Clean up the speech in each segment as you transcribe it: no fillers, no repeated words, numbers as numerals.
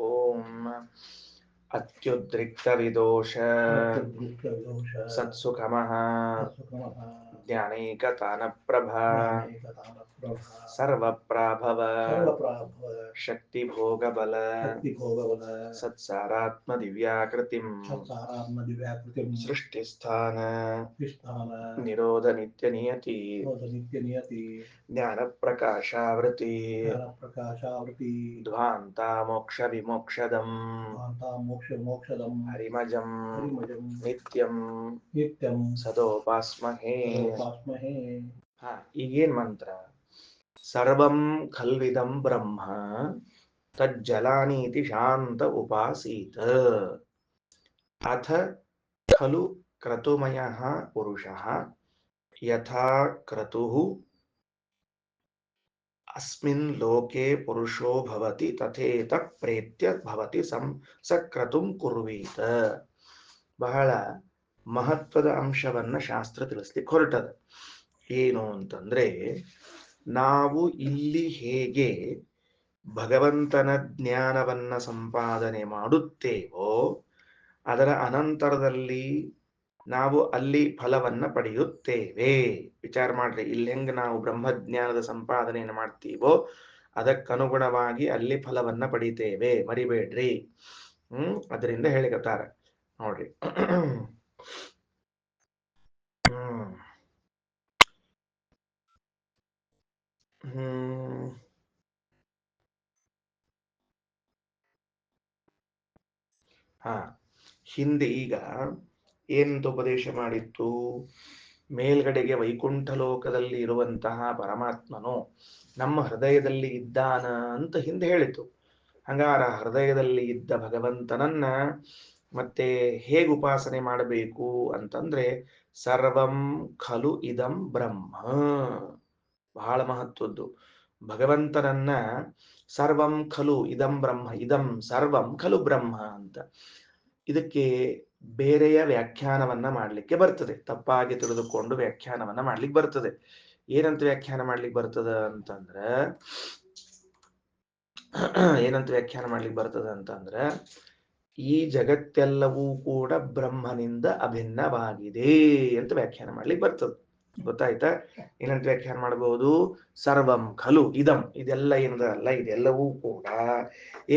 ಓಂ ಅತ್ಯುದ್ರಿಕ್ತವಿದೋಷ ಸತ್ಸುಖಮಃ ಜ್ಞಾನೈಕತಾನಪ್ರಭಾ ಸರ್ವಪ್ರಾಭವ ಶಕ್ತಿಭೋಗಬಲ ಸತ್ಸಾರಾತ್ಮದಿವ್ಯಾಕೃತಿಂ ಸೃಷ್ಟಿಸ್ಥಾನ ನಿರೋಧ ನಿತ್ಯನಿಯತಿ ಜ್ಞಾನಪ್ರಕಾಶಾವೃತಿ ಧ್ವಾಂತ ಮೋಕ್ಷ ವಿಮೋಕ್ಷದಂ ಹರಿಮಜಂ ನಿತ್ಯಂ ಸದೋಪಾಸ್ಮಹೇ. ಈಗೇನ್ ಮಂತ್ರ? ಸರ್ವಂ ಖಲ್ವಿದಂ ಬ್ರಹ್ಮ ತಜ್ಜಲಾನೀತಿ ಶಾಂತ ಉಪಾಸೀತ ಅಥ ಖಲು ಕ್ರತುಮಯಃ ಪುರುಷಃ ಯಥಾ ಕ್ರತುಃ ಅಸ್ಮಿನ್ ಲೋಕೆ ಪುರುಷೋ ಭವತಿ ತಥೇತ ಪ್ರೇತ್ಯ ಭವತಿ ಸಕ್ರತುಂ ಕುರ್ವೀತ. ಬಹಳ ಮಹತ್ವದ ಅಂಶವನ್ನ ಶಾಸ್ತ್ರ ತಿಳಿಸ್ಲಿಕ್ಕೆ ಹೊರಟದ. ಏನು ಅಂತಂದ್ರೆ, ನಾವು ಇಲ್ಲಿ ಹೇಗೆ ಭಗವಂತನ ಜ್ಞಾನವನ್ನ ಸಂಪಾದನೆ ಮಾಡುತ್ತೇವೋ ಅದರ ಅನಂತರದಲ್ಲಿ ನಾವು ಅಲ್ಲಿ ಫಲವನ್ನ ಪಡೆಯುತ್ತೇವೆ. ವಿಚಾರ ಮಾಡ್ರಿ, ಇಲ್ಲಿ ಹೆಂಗ ನಾವು ಬ್ರಹ್ಮಜ್ಞಾನದ ಸಂಪಾದನೆಯನ್ನು ಮಾಡ್ತೀವೋ ಅದಕ್ಕನುಗುಣವಾಗಿ ಅಲ್ಲಿ ಫಲವನ್ನ ಪಡಿತೇವೆ, ಮರಿಬೇಡ್ರಿ. ಅದರಿಂದ ಹೇಳಿಕತ್ತಾರ ನೋಡ್ರಿ. ಹಿಂದೆ ಈಗ ಏನಂತ ಉಪದೇಶ ಮಾಡಿತ್ತು? ಮೇಲ್ಗಡೆಗೆ ವೈಕುಂಠ ಲೋಕದಲ್ಲಿ ಇರುವಂತಹ ಪರಮಾತ್ಮನು ನಮ್ಮ ಹೃದಯದಲ್ಲಿ ಇದ್ದಾನ ಅಂತ ಹಿಂದೆ ಹೇಳಿತು. ಹಂಗಾರ ಹೃದಯದಲ್ಲಿ ಇದ್ದ ಭಗವಂತನನ್ನ ಮತ್ತೆ ಹೇಗೆ ಉಪಾಸನೆ ಮಾಡಬೇಕು ಅಂತಂದ್ರೆ, ಸರ್ವಂ ಖಲು ಇದಂ ಬ್ರಹ್ಮ. ಬಹಳ ಮಹತ್ವದ್ದು. ಭಗವಂತನನ್ನ ಸರ್ವಂ ಖಲು ಇದಂ ಬ್ರಹ್ಮ, ಇದಂ ಸರ್ವಂ ಖಲು ಬ್ರಹ್ಮ ಅಂತ. ಇದಕ್ಕೆ ಬೇರೆಯ ವ್ಯಾಖ್ಯಾನವನ್ನ ಮಾಡ್ಲಿಕ್ಕೆ ಬರ್ತದೆ. ತಪ್ಪಾಗಿ ತಿಳಿದುಕೊಂಡು ವ್ಯಾಖ್ಯಾನವನ್ನ ಮಾಡ್ಲಿಕ್ಕೆ ಬರ್ತದೆ. ಏನಂತ ವ್ಯಾಖ್ಯಾನ ಮಾಡ್ಲಿಕ್ಕೆ ಬರ್ತದ ಅಂತಂದ್ರ, ಈ ಜಗತ್ತೆಲ್ಲವೂ ಕೂಡ ಬ್ರಹ್ಮನಿಂದ ಅಭಿನ್ನವಾಗಿದೆ ಅಂತ ವ್ಯಾಖ್ಯಾನ ಮಾಡ್ಲಿಕ್ಕೆ ಬರ್ತದೆ. ಗೊತ್ತಾಯ್ತಾ? ಏನಂತ ವ್ಯಾಖ್ಯಾನ ಮಾಡಬಹುದು? ಸರ್ವಂ ಖಲು ಇದಂ, ಇದೆಲ್ಲ ಏನದಲ್ಲ, ಇದೆಲ್ಲವೂ ಕೂಡ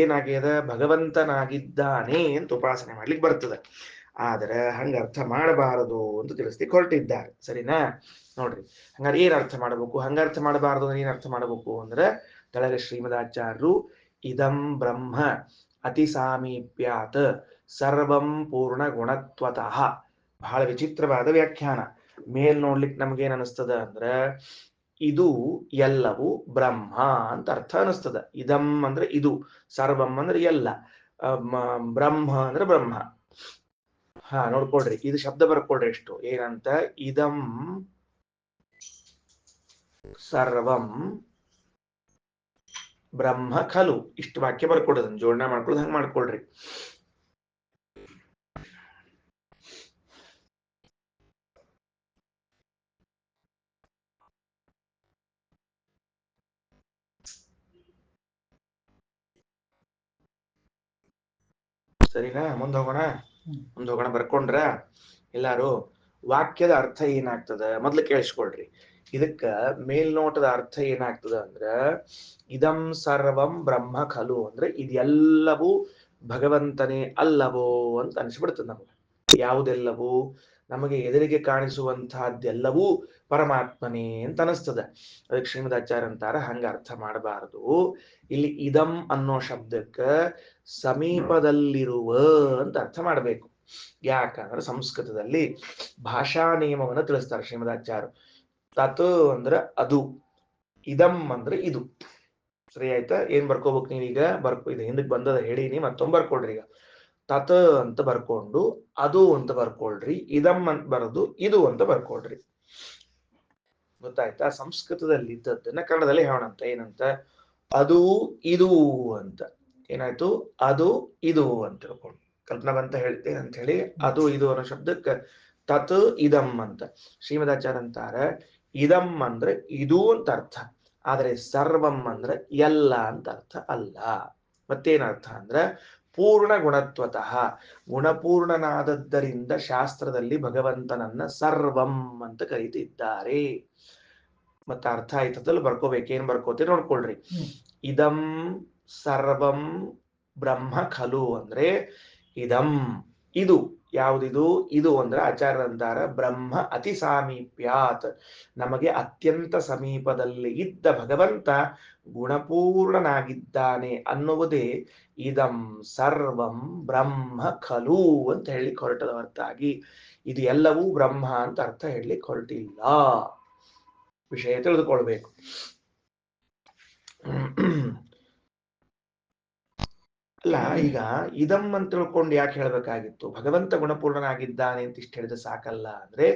ಏನಾಗ್ಯದ? ಭಗವಂತನಾಗಿದ್ದಾನೆ ಅಂತ ಉಪಾಸನೆ ಮಾಡ್ಲಿಕ್ಕೆ ಬರ್ತದೆ. ಆದ್ರೆ ಹಂಗ ಅರ್ಥ ಮಾಡಬಾರದು ಅಂತ ತಿಳಿಸ್ಲಿಕ್ಕೆ ಹೊರಟಿದ್ದಾರೆ. ಸರಿನಾ? ನೋಡ್ರಿ, ಹಂಗಾರೆ ಏನ್ ಅರ್ಥ ಮಾಡಬೇಕು? ಹಂಗ ಅರ್ಥ ಮಾಡಬಾರದು ಅಂದ್ರೆ ಏನ್ ಅರ್ಥ ಮಾಡಬೇಕು ಅಂದ್ರೆ, ಕೆಳಗೆ ಶ್ರೀಮದಾಚಾರ್ಯರು ಇದಂ ಬ್ರಹ್ಮ ಅತಿ ಸಾಮೀಪ್ಯಾತ್ ಸರ್ವಂ ಪೂರ್ಣ ಗುಣತ್ವತಃ. ಬಹಳ ವಿಚಿತ್ರವಾದ ವ್ಯಾಖ್ಯಾನ. ಮೇಲ್ ನೋಡ್ಲಿಕ್ಕೆ ನಮ್ಗೇನ್ ಅನಿಸ್ತದ ಅಂದ್ರೆ, ಇದು ಎಲ್ಲವೂ ಬ್ರಹ್ಮ ಅಂತ ಅರ್ಥ ಅನಿಸ್ತದ. ಇದಂ ಅಂದ್ರೆ ಇದು, ಸರ್ವಂ ಅಂದ್ರೆ ಎಲ್ಲ, ಬ್ರಹ್ಮ ಅಂದ್ರೆ ಬ್ರಹ್ಮ. ನೋಡ್ಕೊಡ್ರಿ, ಇದು ಶಬ್ದ ಬರ್ಕೊಡ್ರಿ ಎಷ್ಟು ಏನಂತ. ಇದಂ ಸರ್ವಂ ಬ್ರಹ್ಮ ಖಲು. ಇಷ್ಟು ವಾಕ್ಯ ಬರ್ಕೊಡೋದನ್ನ ಜೋಡಣೆ ಮಾಡ್ಕೊಳ್ಳೋದು ಹಂಗ ಮಾಡ್ಕೊಳ್ರಿ. ಸರಿನಾ? ಮುಂದೆ ಹೋಗೋಣ. ಬರ್ಕೊಂಡ್ರ ಎಲ್ಲಾರು? ವಾಕ್ಯದ ಅರ್ಥ ಏನಾಗ್ತದ ಮೊದ್ಲು ಕೇಳಿಸ್ಕೊಳ್ರಿ. ಇದಕ್ಕ ಮೇಲ್ನೋಟದ ಅರ್ಥ ಏನಾಗ್ತದ ಅಂದ್ರ, ಇದಂ ಸರ್ವಂ ಬ್ರಹ್ಮ ಖಲು ಅಂದ್ರೆ ಇದೆಲ್ಲವೂ ಭಗವಂತನೇ ಅಲ್ಲವೋ ಅಂತ ಅನಿಸ್ಬಿಡ್ತದೆ ನಮ್ಗೆ. ಯಾವುದೆಲ್ಲವೂ? ನಮಗೆ ಎದುರಿಗೆ ಕಾಣಿಸುವಂತಹದ್ದೆಲ್ಲವೂ ಪರಮಾತ್ಮನೇ ಅಂತ ಅನಿಸ್ತದ. ಅದಕ್ಕೆ ಶ್ರೀಮದಾಚಾರ್ಯ ಅಂತಾರ, ಹಂಗ ಅರ್ಥ ಮಾಡಬಾರದು. ಇಲ್ಲಿ ಇದಂ ಅನ್ನೋ ಶಬ್ದಕ್ಕ ಸಮೀಪದಲ್ಲಿರುವ ಅಂತ ಅರ್ಥ ಮಾಡಬೇಕು. ಯಾಕಂದ್ರೆ ಸಂಸ್ಕೃತದಲ್ಲಿ ಭಾಷಾ ನಿಯಮವನ್ನು ತಿಳಿಸ್ತಾರೆ ಶ್ರೀಮದಾಚಾರ್ಯರು. ತತ್ ಅಂದ್ರೆ ಅದು, ಇದಂ ಅಂದ್ರೆ ಇದು. ಸರಿ ಆಯ್ತಾ? ಏನ್ ಬರ್ಕೋಬೇಕು ನೀವೀಗ? ಇದು ಹಿಂದಕ್ಕೆ ಬಂದದ ಹೇಳಿನಿ, ಮತ್ತೊಮ್ಮೆ ಬರ್ಕೊಳ್ರಿ. ಈಗ ತತ್ ಅಂತ ಬರ್ಕೊಂಡು ಅದು ಅಂತ ಬರ್ಕೊಳ್ರಿ, ಇದಂ ಅಂತ ಬರೆದು ಇದು ಅಂತ ಬರ್ಕೊಳ್ರಿ. ಗೊತ್ತಾಯ್ತಾ? ಸಂಸ್ಕೃತದಲ್ಲಿ ಇದ್ದದ್ದನ್ನ ಕನ್ನಡದಲ್ಲಿ ಹೇಳೋಣಂತ. ಏನಂತ? ಅದು ಇದು ಅಂತ. ಏನಾಯ್ತು? ಅದು ಇದು ಅಂತ ತಿಳ್ಕೊಂಡು ಕಲ್ಪನಾ ಬಂತ ಹೇಳ್ತೇನೆ ಅಂತ ಹೇಳಿ ಅದು ಇದು ಅನ್ನೋ ಶಬ್ದಕ್ಕೆ ತತ್ ಇದಂ ಅಂತ. ಶ್ರೀಮದಾಚಾರ್ಯ ಅಂತಾರೆ, ಇದಂ ಅಂದ್ರೆ ಇದು ಅಂತ ಅರ್ಥ, ಆದ್ರೆ ಸರ್ವಂ ಅಂದ್ರೆ ಎಲ್ಲ ಅಂತ ಅರ್ಥ ಅಲ್ಲ. ಮತ್ತೇನರ್ಥ ಅಂದ್ರೆ ಪೂರ್ಣ ಗುಣತ್ವತಃ, ಗುಣಪೂರ್ಣನಾದದ್ದರಿಂದ ಶಾಸ್ತ್ರದಲ್ಲಿ ಭಗವಂತನನ್ನ ಸರ್ವಂ ಅಂತ ಕರೀತಿದ್ದಾರೆ. ಮತ್ತ ಅರ್ಥ ಆಯ್ತದಲ್ಲಿ ಬರ್ಕೋಬೇಕು. ಏನ್ ಬರ್ಕೋತೀರಿ ನೋಡ್ಕೊಳ್ರಿ. ಇದಂ ಸರ್ವಂ ಬ್ರಹ್ಮ ಖಲು ಅಂದ್ರೆ ಇದಂ, ಇದು ಯಾವುದಿದು, ಇದು ಅಂದ್ರೆ ಆಚಾರ್ಯರಂತಾರ ಬ್ರಹ್ಮ ಅತಿ ಸಾಮೀಪ್ಯಾತ್, ನಮಗೆ ಅತ್ಯಂತ ಸಮೀಪದಲ್ಲಿ ಇದ್ದ ಭಗವಂತ ಗುಣಪೂರ್ಣನಾಗಿದ್ದಾನೆ ಅನ್ನುವುದೇ ಇದಂ ಸರ್ವಂ ಬ್ರಹ್ಮ ಖಲು ಅಂತ ಹೇಳಲಿಕ್ಕೆ ಹೊರಟದ ಹೊರತಾಗಿ ಇದು ಎಲ್ಲವೂ ಬ್ರಹ್ಮ ಅಂತ ಅರ್ಥ ಹೇಳಲಿಕ್ಕೆ ಹೊರಟಿಲ್ಲ. ವಿಷಯ ತಿಳಿದುಕೊಳ್ಬೇಕು. ಅಲ್ಲ, ಈಗ ಇದಂ ಅಂತ ತಿಳ್ಕೊಂಡು ಯಾಕೆ ಹೇಳ್ಬೇಕಾಗಿತ್ತು? ಭಗವಂತ ಗುಣಪೂರ್ಣನಾಗಿದ್ದಾನೆ ಅಂತ ಇಷ್ಟು ಹೇಳಿದ್ರೆ ಸಾಕಲ್ಲ. ಅಂದ್ರೆ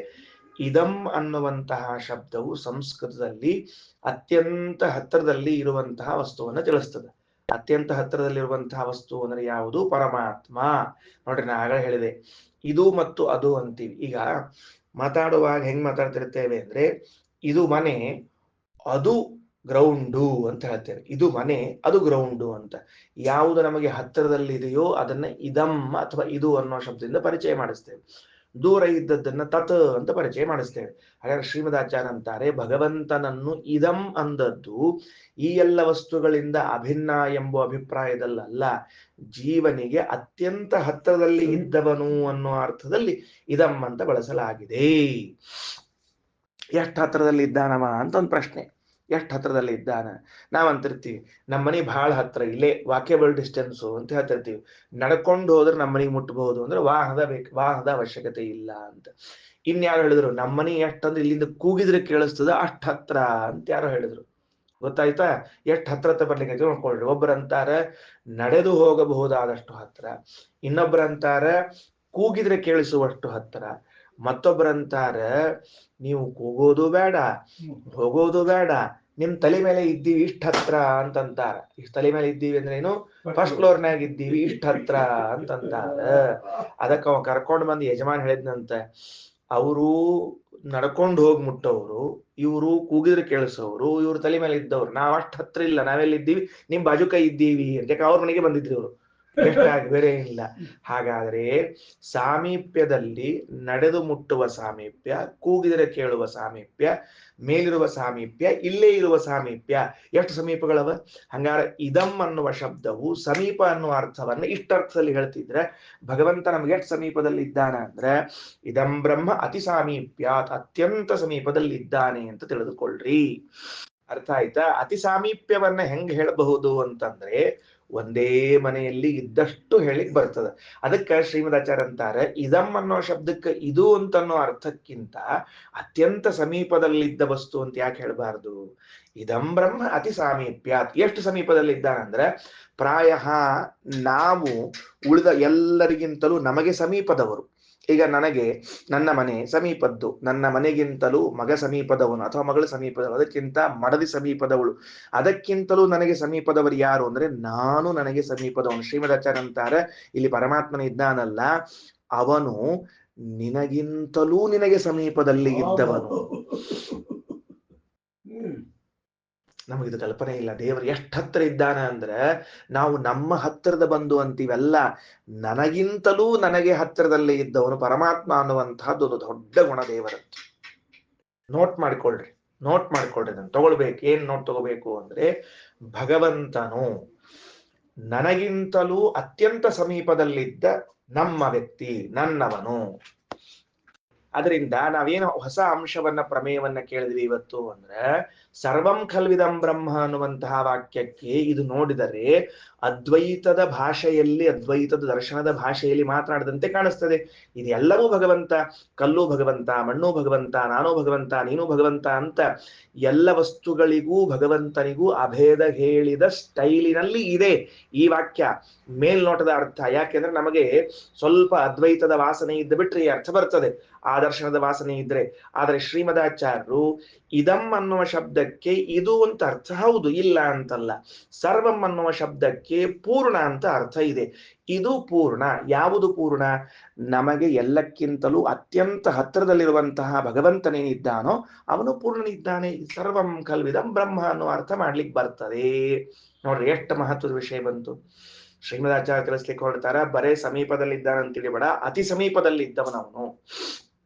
ಇದಂ ಅನ್ನುವಂತಹ ಶಬ್ದವು ಸಂಸ್ಕೃತದಲ್ಲಿ ಅತ್ಯಂತ ಹತ್ತಿರದಲ್ಲಿ ಇರುವಂತಹ ವಸ್ತುವನ್ನ ತಿಳಿಸ್ತದೆ. ಅತ್ಯಂತ ಹತ್ತಿರದಲ್ಲಿರುವಂತಹ ವಸ್ತು ಅಂದ್ರೆ ಯಾವುದು? ಪರಮಾತ್ಮ. ನೋಡ್ರಿ, ನಾ ಆಗಲೇ ಹೇಳಿದೆ ಇದು ಮತ್ತು ಅದು ಅಂತೀವಿ. ಈಗ ಮಾತಾಡುವಾಗ ಹೆಂಗ್ ಮಾತಾಡ್ತಿರ್ತೇವೆ ಅಂದ್ರೆ ಇದು ಮನೆ, ಅದು ಗ್ರೌಂಡು ಅಂತ ಹೇಳ್ತೇವೆ. ಇದು ಮನೆ, ಅದು ಗ್ರೌಂಡು ಅಂತ. ಯಾವುದು ನಮಗೆ ಹತ್ತಿರದಲ್ಲಿ ಇದೆಯೋ ಅದನ್ನ ಇದಂ ಅಥವಾ ಇದು ಅನ್ನೋ ಶಬ್ದದಿಂದ ಪರಿಚಯ ಮಾಡಿಸ್ತೇವೆ. ದೂರ ಇದ್ದದ್ದನ್ನ ತತ್ ಅಂತ ಪರಿಚಯ ಮಾಡಿಸ್ತೇವೆ. ಹಾಗಾದ್ರೆ ಶ್ರೀಮದಾಚಾರ್ಯ ಅಂತಾರೆ ಭಗವಂತನನ್ನು ಇದಂ ಅಂದದ್ದು ಈ ಎಲ್ಲ ವಸ್ತುಗಳಿಂದ ಅಭಿನ್ನ ಎಂಬ ಅಭಿಪ್ರಾಯದಲ್ಲ, ಜೀವನಿಗೆ ಅತ್ಯಂತ ಹತ್ತಿರದಲ್ಲಿ ಇದ್ದವನು ಅನ್ನೋ ಅರ್ಥದಲ್ಲಿ ಇದಂ ಅಂತ ಬಳಸಲಾಗಿದೆ. ಎಷ್ಟು ಹತ್ತಿರದಲ್ಲಿ ಇದ್ದಾನವ ಅಂತ ಒಂದು ಪ್ರಶ್ನೆ. ಎಷ್ಟು ಹತ್ರದಲ್ಲಿ ಇದ್ದಾನ? ನಾವಂತಿರ್ತೀವಿ ನಮ್ಮ ಮನೆ ಬಹಳ ಹತ್ರ, ಇಲ್ಲೇ ವಾಕ್ಯಬಲ್ ಡಿಸ್ಟೆನ್ಸು ಅಂತ ಹೇಳ್ತಿರ್ತೀವಿ. ನಡ್ಕೊಂಡು ಹೋದ್ರೆ ನಮ್ಮ ಮನೆಗೆ ಮುಟ್ಟಬಹುದು ಅಂದ್ರೆ ವಾಹನದ ಅವಶ್ಯಕತೆ ಇಲ್ಲ ಅಂತ. ಇನ್ಯಾರು ಹೇಳಿದ್ರು ನಮ್ಮ ಮನೆ ಎಷ್ಟಂದ್ರೆ ಇಲ್ಲಿಂದ ಕೂಗಿದ್ರೆ ಕೇಳಿಸ್ತದ ಅಷ್ಟ್ ಹತ್ರ ಅಂತ ಯಾರೋ ಹೇಳಿದ್ರು. ಗೊತ್ತಾಯ್ತಾ? ಎಷ್ಟು ಹತ್ರ ಬರ್ಲಿಕ್ಕೆ ನೋಡ್ಕೊಳ್ರಿ. ಒಬ್ಬರಂತಾರ ನಡೆದು ಹೋಗಬಹುದಾದಷ್ಟು ಹತ್ರ, ಇನ್ನೊಬ್ಬರಂತಾರ ಕೂಗಿದ್ರೆ ಕೇಳಿಸುವಷ್ಟು ಹತ್ರ, ಮತ್ತೊಬ್ಬರಂತಾರ ನೀವು ಕೂಗೋದು ಬೇಡ ಹೋಗೋದು ಬೇಡ, ನಿಮ್ ತಲೆ ಮೇಲೆ ಇದ್ದೀವಿ ಇಷ್ಟ ಹತ್ರ ಅಂತಂತಾರ. ಇಷ್ಟ ತಲೆ ಮೇಲೆ ಇದ್ದೀವಿ ಅಂದ್ರೆ ಏನು? ಫಸ್ಟ್ ಫ್ಲೋರ್ನಾಗ ಇದ್ದೀವಿ ಇಷ್ಟ ಹತ್ರ ಅಂತಂತಾರ. ಅದಕ್ಕೆ ಅವ ಕರ್ಕೊಂಡು ಬಂದು ಯಜಮಾನ್ ಹೇಳಿದ್ನಂತೆ, ಅವರು ನಡ್ಕೊಂಡು ಹೋಗಿ ಮುಟ್ಟವ್ರು, ಇವರು ಕೂಗಿದ್ರೆ ಕೇಳಿಸೋರು, ಇವ್ರ ತಲೆ ಮೇಲೆ ಇದ್ದವ್ರು. ನಾವ್ ಅಷ್ಟ್ ಹತ್ರ ಇಲ್ಲ, ನಾವೆಲ್ಲಿದ್ದೀವಿ ನಿಮ್ ಬಾಜುಕ ಇದ್ದೀವಿ ಅಂತ. ಅವ್ರ ಮನೆಗೆ ಬಂದಿದ್ರಿ ಇವರು, ಎಷ್ಟಾಗಿ ಬೇರೆ ಏನಿಲ್ಲ. ಹಾಗಾದ್ರೆ ಸಾಮೀಪ್ಯದಲ್ಲಿ ನಡೆದು ಮುಟ್ಟುವ ಸಾಮೀಪ್ಯ, ಕೂಗಿದರೆ ಕೇಳುವ ಸಾಮೀಪ್ಯ, ಮೇಲಿರುವ ಸಾಮೀಪ್ಯ, ಇಲ್ಲೇ ಇರುವ ಸಾಮೀಪ್ಯ, ಎಷ್ಟು ಸಮೀಪಗಳವ? ಹಂಗಾರೆ ಇದಂ ಅನ್ನುವ ಶಬ್ದವು ಸಮೀಪ ಅನ್ನುವ ಅರ್ಥವನ್ನ ಇಷ್ಟರ್ಥದಲ್ಲಿ ಹೇಳ್ತಿದ್ರೆ ಭಗವಂತ ನಮ್ಗೆ ಎಷ್ಟು ಸಮೀಪದಲ್ಲಿ ಇದ್ದಾನೆ ಅಂದ್ರೆ ಇದಂ ಬ್ರಹ್ಮ ಅತಿ ಸಾಮೀಪ್ಯಾತ್, ಅತ್ಯಂತ ಸಮೀಪದಲ್ಲಿ ಇದ್ದಾನೆ ಅಂತ ತಿಳಿದುಕೊಳ್ಳ್ರಿ. ಅರ್ಥ ಆಯ್ತಾ? ಅತಿ ಸಾಮೀಪ್ಯವನ್ನ ಹೆಂಗ್ ಹೇಳಬಹುದು ಅಂತಂದ್ರೆ ಒಂದೇ ಮನೆಯಲ್ಲಿ ಇದ್ದಷ್ಟು ಹೇಳಿಕ್ ಬರ್ತದೆ. ಅದಕ್ಕೆ ಶ್ರೀಮದಾಚಾರ್ಯ ಅಂತಾರೆ ಇದಂ ಅನ್ನೋ ಶಬ್ದಕ್ಕೆ ಇದು ಅಂತನ್ನೋ ಅರ್ಥಕ್ಕಿಂತ ಅತ್ಯಂತ ಸಮೀಪದಲ್ಲಿದ್ದ ವಸ್ತು ಅಂತ ಯಾಕೆ ಹೇಳಬಾರ್ದು? ಇದಂ ಬ್ರಹ್ಮ ಅತಿ ಸಾಮೀಪ್ಯಾತ್, ಎಷ್ಟು ಸಮೀಪದಲ್ಲಿ ಇದ್ದಾನಂದ್ರೆ ಪ್ರಾಯ ನಾವು ಉಳಿದ ಎಲ್ಲರಿಗಿಂತಲೂ ನಮಗೆ ಸಮೀಪದವರು. ಈಗ ನನಗೆ ನನ್ನ ಮನೆ ಸಮೀಪದ್ದು, ನನ್ನ ಮನೆಗಿಂತಲೂ ಮಗ ಸಮೀಪದವನು ಅಥವಾ ಮಗಳು ಸಮೀಪದವಳು, ಅದಕ್ಕಿಂತ ಮಡದಿ ಸಮೀಪದವಳು, ಅದಕ್ಕಿಂತಲೂ ನನಗೆ ಸಮೀಪದವರು ಯಾರು ಅಂದ್ರೆ ನಾನು ನನಗೆ ಸಮೀಪದವನು. ಶ್ರೀಮದಾಚಾರ್ಯ ಅಂತಾರೆ ಇಲ್ಲಿ ಪರಮಾತ್ಮನ ಇದ್ದಾನಲ್ಲ, ಅವನು ನಿನಗಿಂತಲೂ ನಿನಗೆ ಸಮೀಪದಲ್ಲಿ ಇದ್ದವನು. ನಮಗಿದು ಕಲ್ಪನೆ ಇಲ್ಲ. ದೇವರು ಎಷ್ಟು ಹತ್ತಿರ ಇದ್ದಾನ ಅಂದ್ರೆ ನಾವು ನಮ್ಮ ಹತ್ತಿರದ ಬಂಧು ಅಂತೀವಲ್ಲ, ನನಗಿಂತಲೂ ನನಗೆ ಹತ್ತಿರದಲ್ಲಿ ಇದ್ದವನು ಪರಮಾತ್ಮ ಅನ್ನುವಂತಹದ್ದು ಒಂದು ದೊಡ್ಡ ಗುಣ ದೇವರದ್ದು. ನೋಟ್ ಮಾಡ್ಕೊಳ್ರಿ, ನೋಟ್ ಮಾಡ್ಕೊಳ್ರಿ. ನಾನು ತಗೊಳ್ಬೇಕು. ಏನ್ ನೋಟ್ ತಗೋಬೇಕು ಅಂದ್ರೆ ಭಗವಂತನು ನನಗಿಂತಲೂ ಅತ್ಯಂತ ಸಮೀಪದಲ್ಲಿದ್ದ ನಮ್ಮ ವ್ಯಕ್ತಿ, ನನ್ನವನು. ಅದರಿಂದ ನಾವೇನು ಹೊಸ ಅಂಶವನ್ನ ಪ್ರಮೇಯವನ್ನ ಕೇಳಿದ್ವಿ ಇವತ್ತು ಅಂದ್ರೆ ಸರ್ವಂ ಖಲ್ವಿದಂ ಬ್ರಹ್ಮ ಅನ್ನುವಂತಹ ವಾಕ್ಯಕ್ಕೆ ಇದು ನೋಡಿದರೆ ಅದ್ವೈತದ ಭಾಷೆಯಲ್ಲಿ, ಅದ್ವೈತದ ದರ್ಶನದ ಭಾಷೆಯಲ್ಲಿ ಮಾತನಾಡದಂತೆ ಕಾಣಿಸ್ತದೆ. ಇದೆಲ್ಲವೂ ಭಗವಂತ, ಕಲ್ಲು ಭಗವಂತ, ಮಣ್ಣು ಭಗವಂತ, ನಾನು ಭಗವಂತ, ನೀನು ಭಗವಂತ ಅಂತ ಎಲ್ಲ ವಸ್ತುಗಳಿಗೂ ಭಗವಂತನಿಗೂ ಅಭೇದ ಹೇಳಿದ ಸ್ಟೈಲಿನಲ್ಲಿ ಇದೆ ಈ ವಾಕ್ಯ. ಮೇಲ್ನೋಟದ ಅರ್ಥ. ಯಾಕೆಂದ್ರೆ ನಮಗೆ ಸ್ವಲ್ಪ ಅದ್ವೈತದ ವಾಸನೆ ಇದ್ದ ಬಿಟ್ರೆ ಈ ಅರ್ಥ ಬರ್ತದೆ, ಆ ದರ್ಶನದ ವಾಸನೆ ಇದ್ರೆ. ಆದರೆ ಶ್ರೀಮದಾಚಾರ್ಯರು ಇದಂ ಅನ್ನುವ ಶಬ್ದ ಶಬ್ದಕ್ಕೆ ಇದು ಅಂತ ಅರ್ಥ ಹೌದು, ಇಲ್ಲ ಅಂತಲ್ಲ. ಸರ್ವಂ ಅನ್ನುವ ಶಬ್ದಕ್ಕೆ ಪೂರ್ಣ ಅಂತ ಅರ್ಥ ಇದೆ. ಇದು ಪೂರ್ಣ. ಯಾವುದು ಪೂರ್ಣ? ನಮಗೆ ಎಲ್ಲಕ್ಕಿಂತಲೂ ಅತ್ಯಂತ ಹತ್ತಿರದಲ್ಲಿರುವಂತಹ ಭಗವಂತನೇನಿದ್ದಾನೋ ಅವನು ಪೂರ್ಣನಿದ್ದಾನೆ. ಸರ್ವಂ ಖಲ್ವಿದಂ ಬ್ರಹ್ಮ ಅನ್ನೋ ಅರ್ಥ ಮಾಡ್ಲಿಕ್ಕೆ ಬರ್ತದೆ. ನೋಡ್ರಿ ಎಷ್ಟು ಮಹತ್ವದ ವಿಷಯ ಬಂತು. ಶ್ರೀಮದಾಚಾರ್ಯ ತಿಳಿಸ್ಲಿಕ್ಕೆ ಹೊರಡ್ತಾರ, ಬರೇ ಸಮೀಪದಲ್ಲಿದ್ದಾನಂತ ತಿಳಿಬೇಡ, ಅತಿ ಸಮೀಪದಲ್ಲಿ ಇದ್ದವನವನು.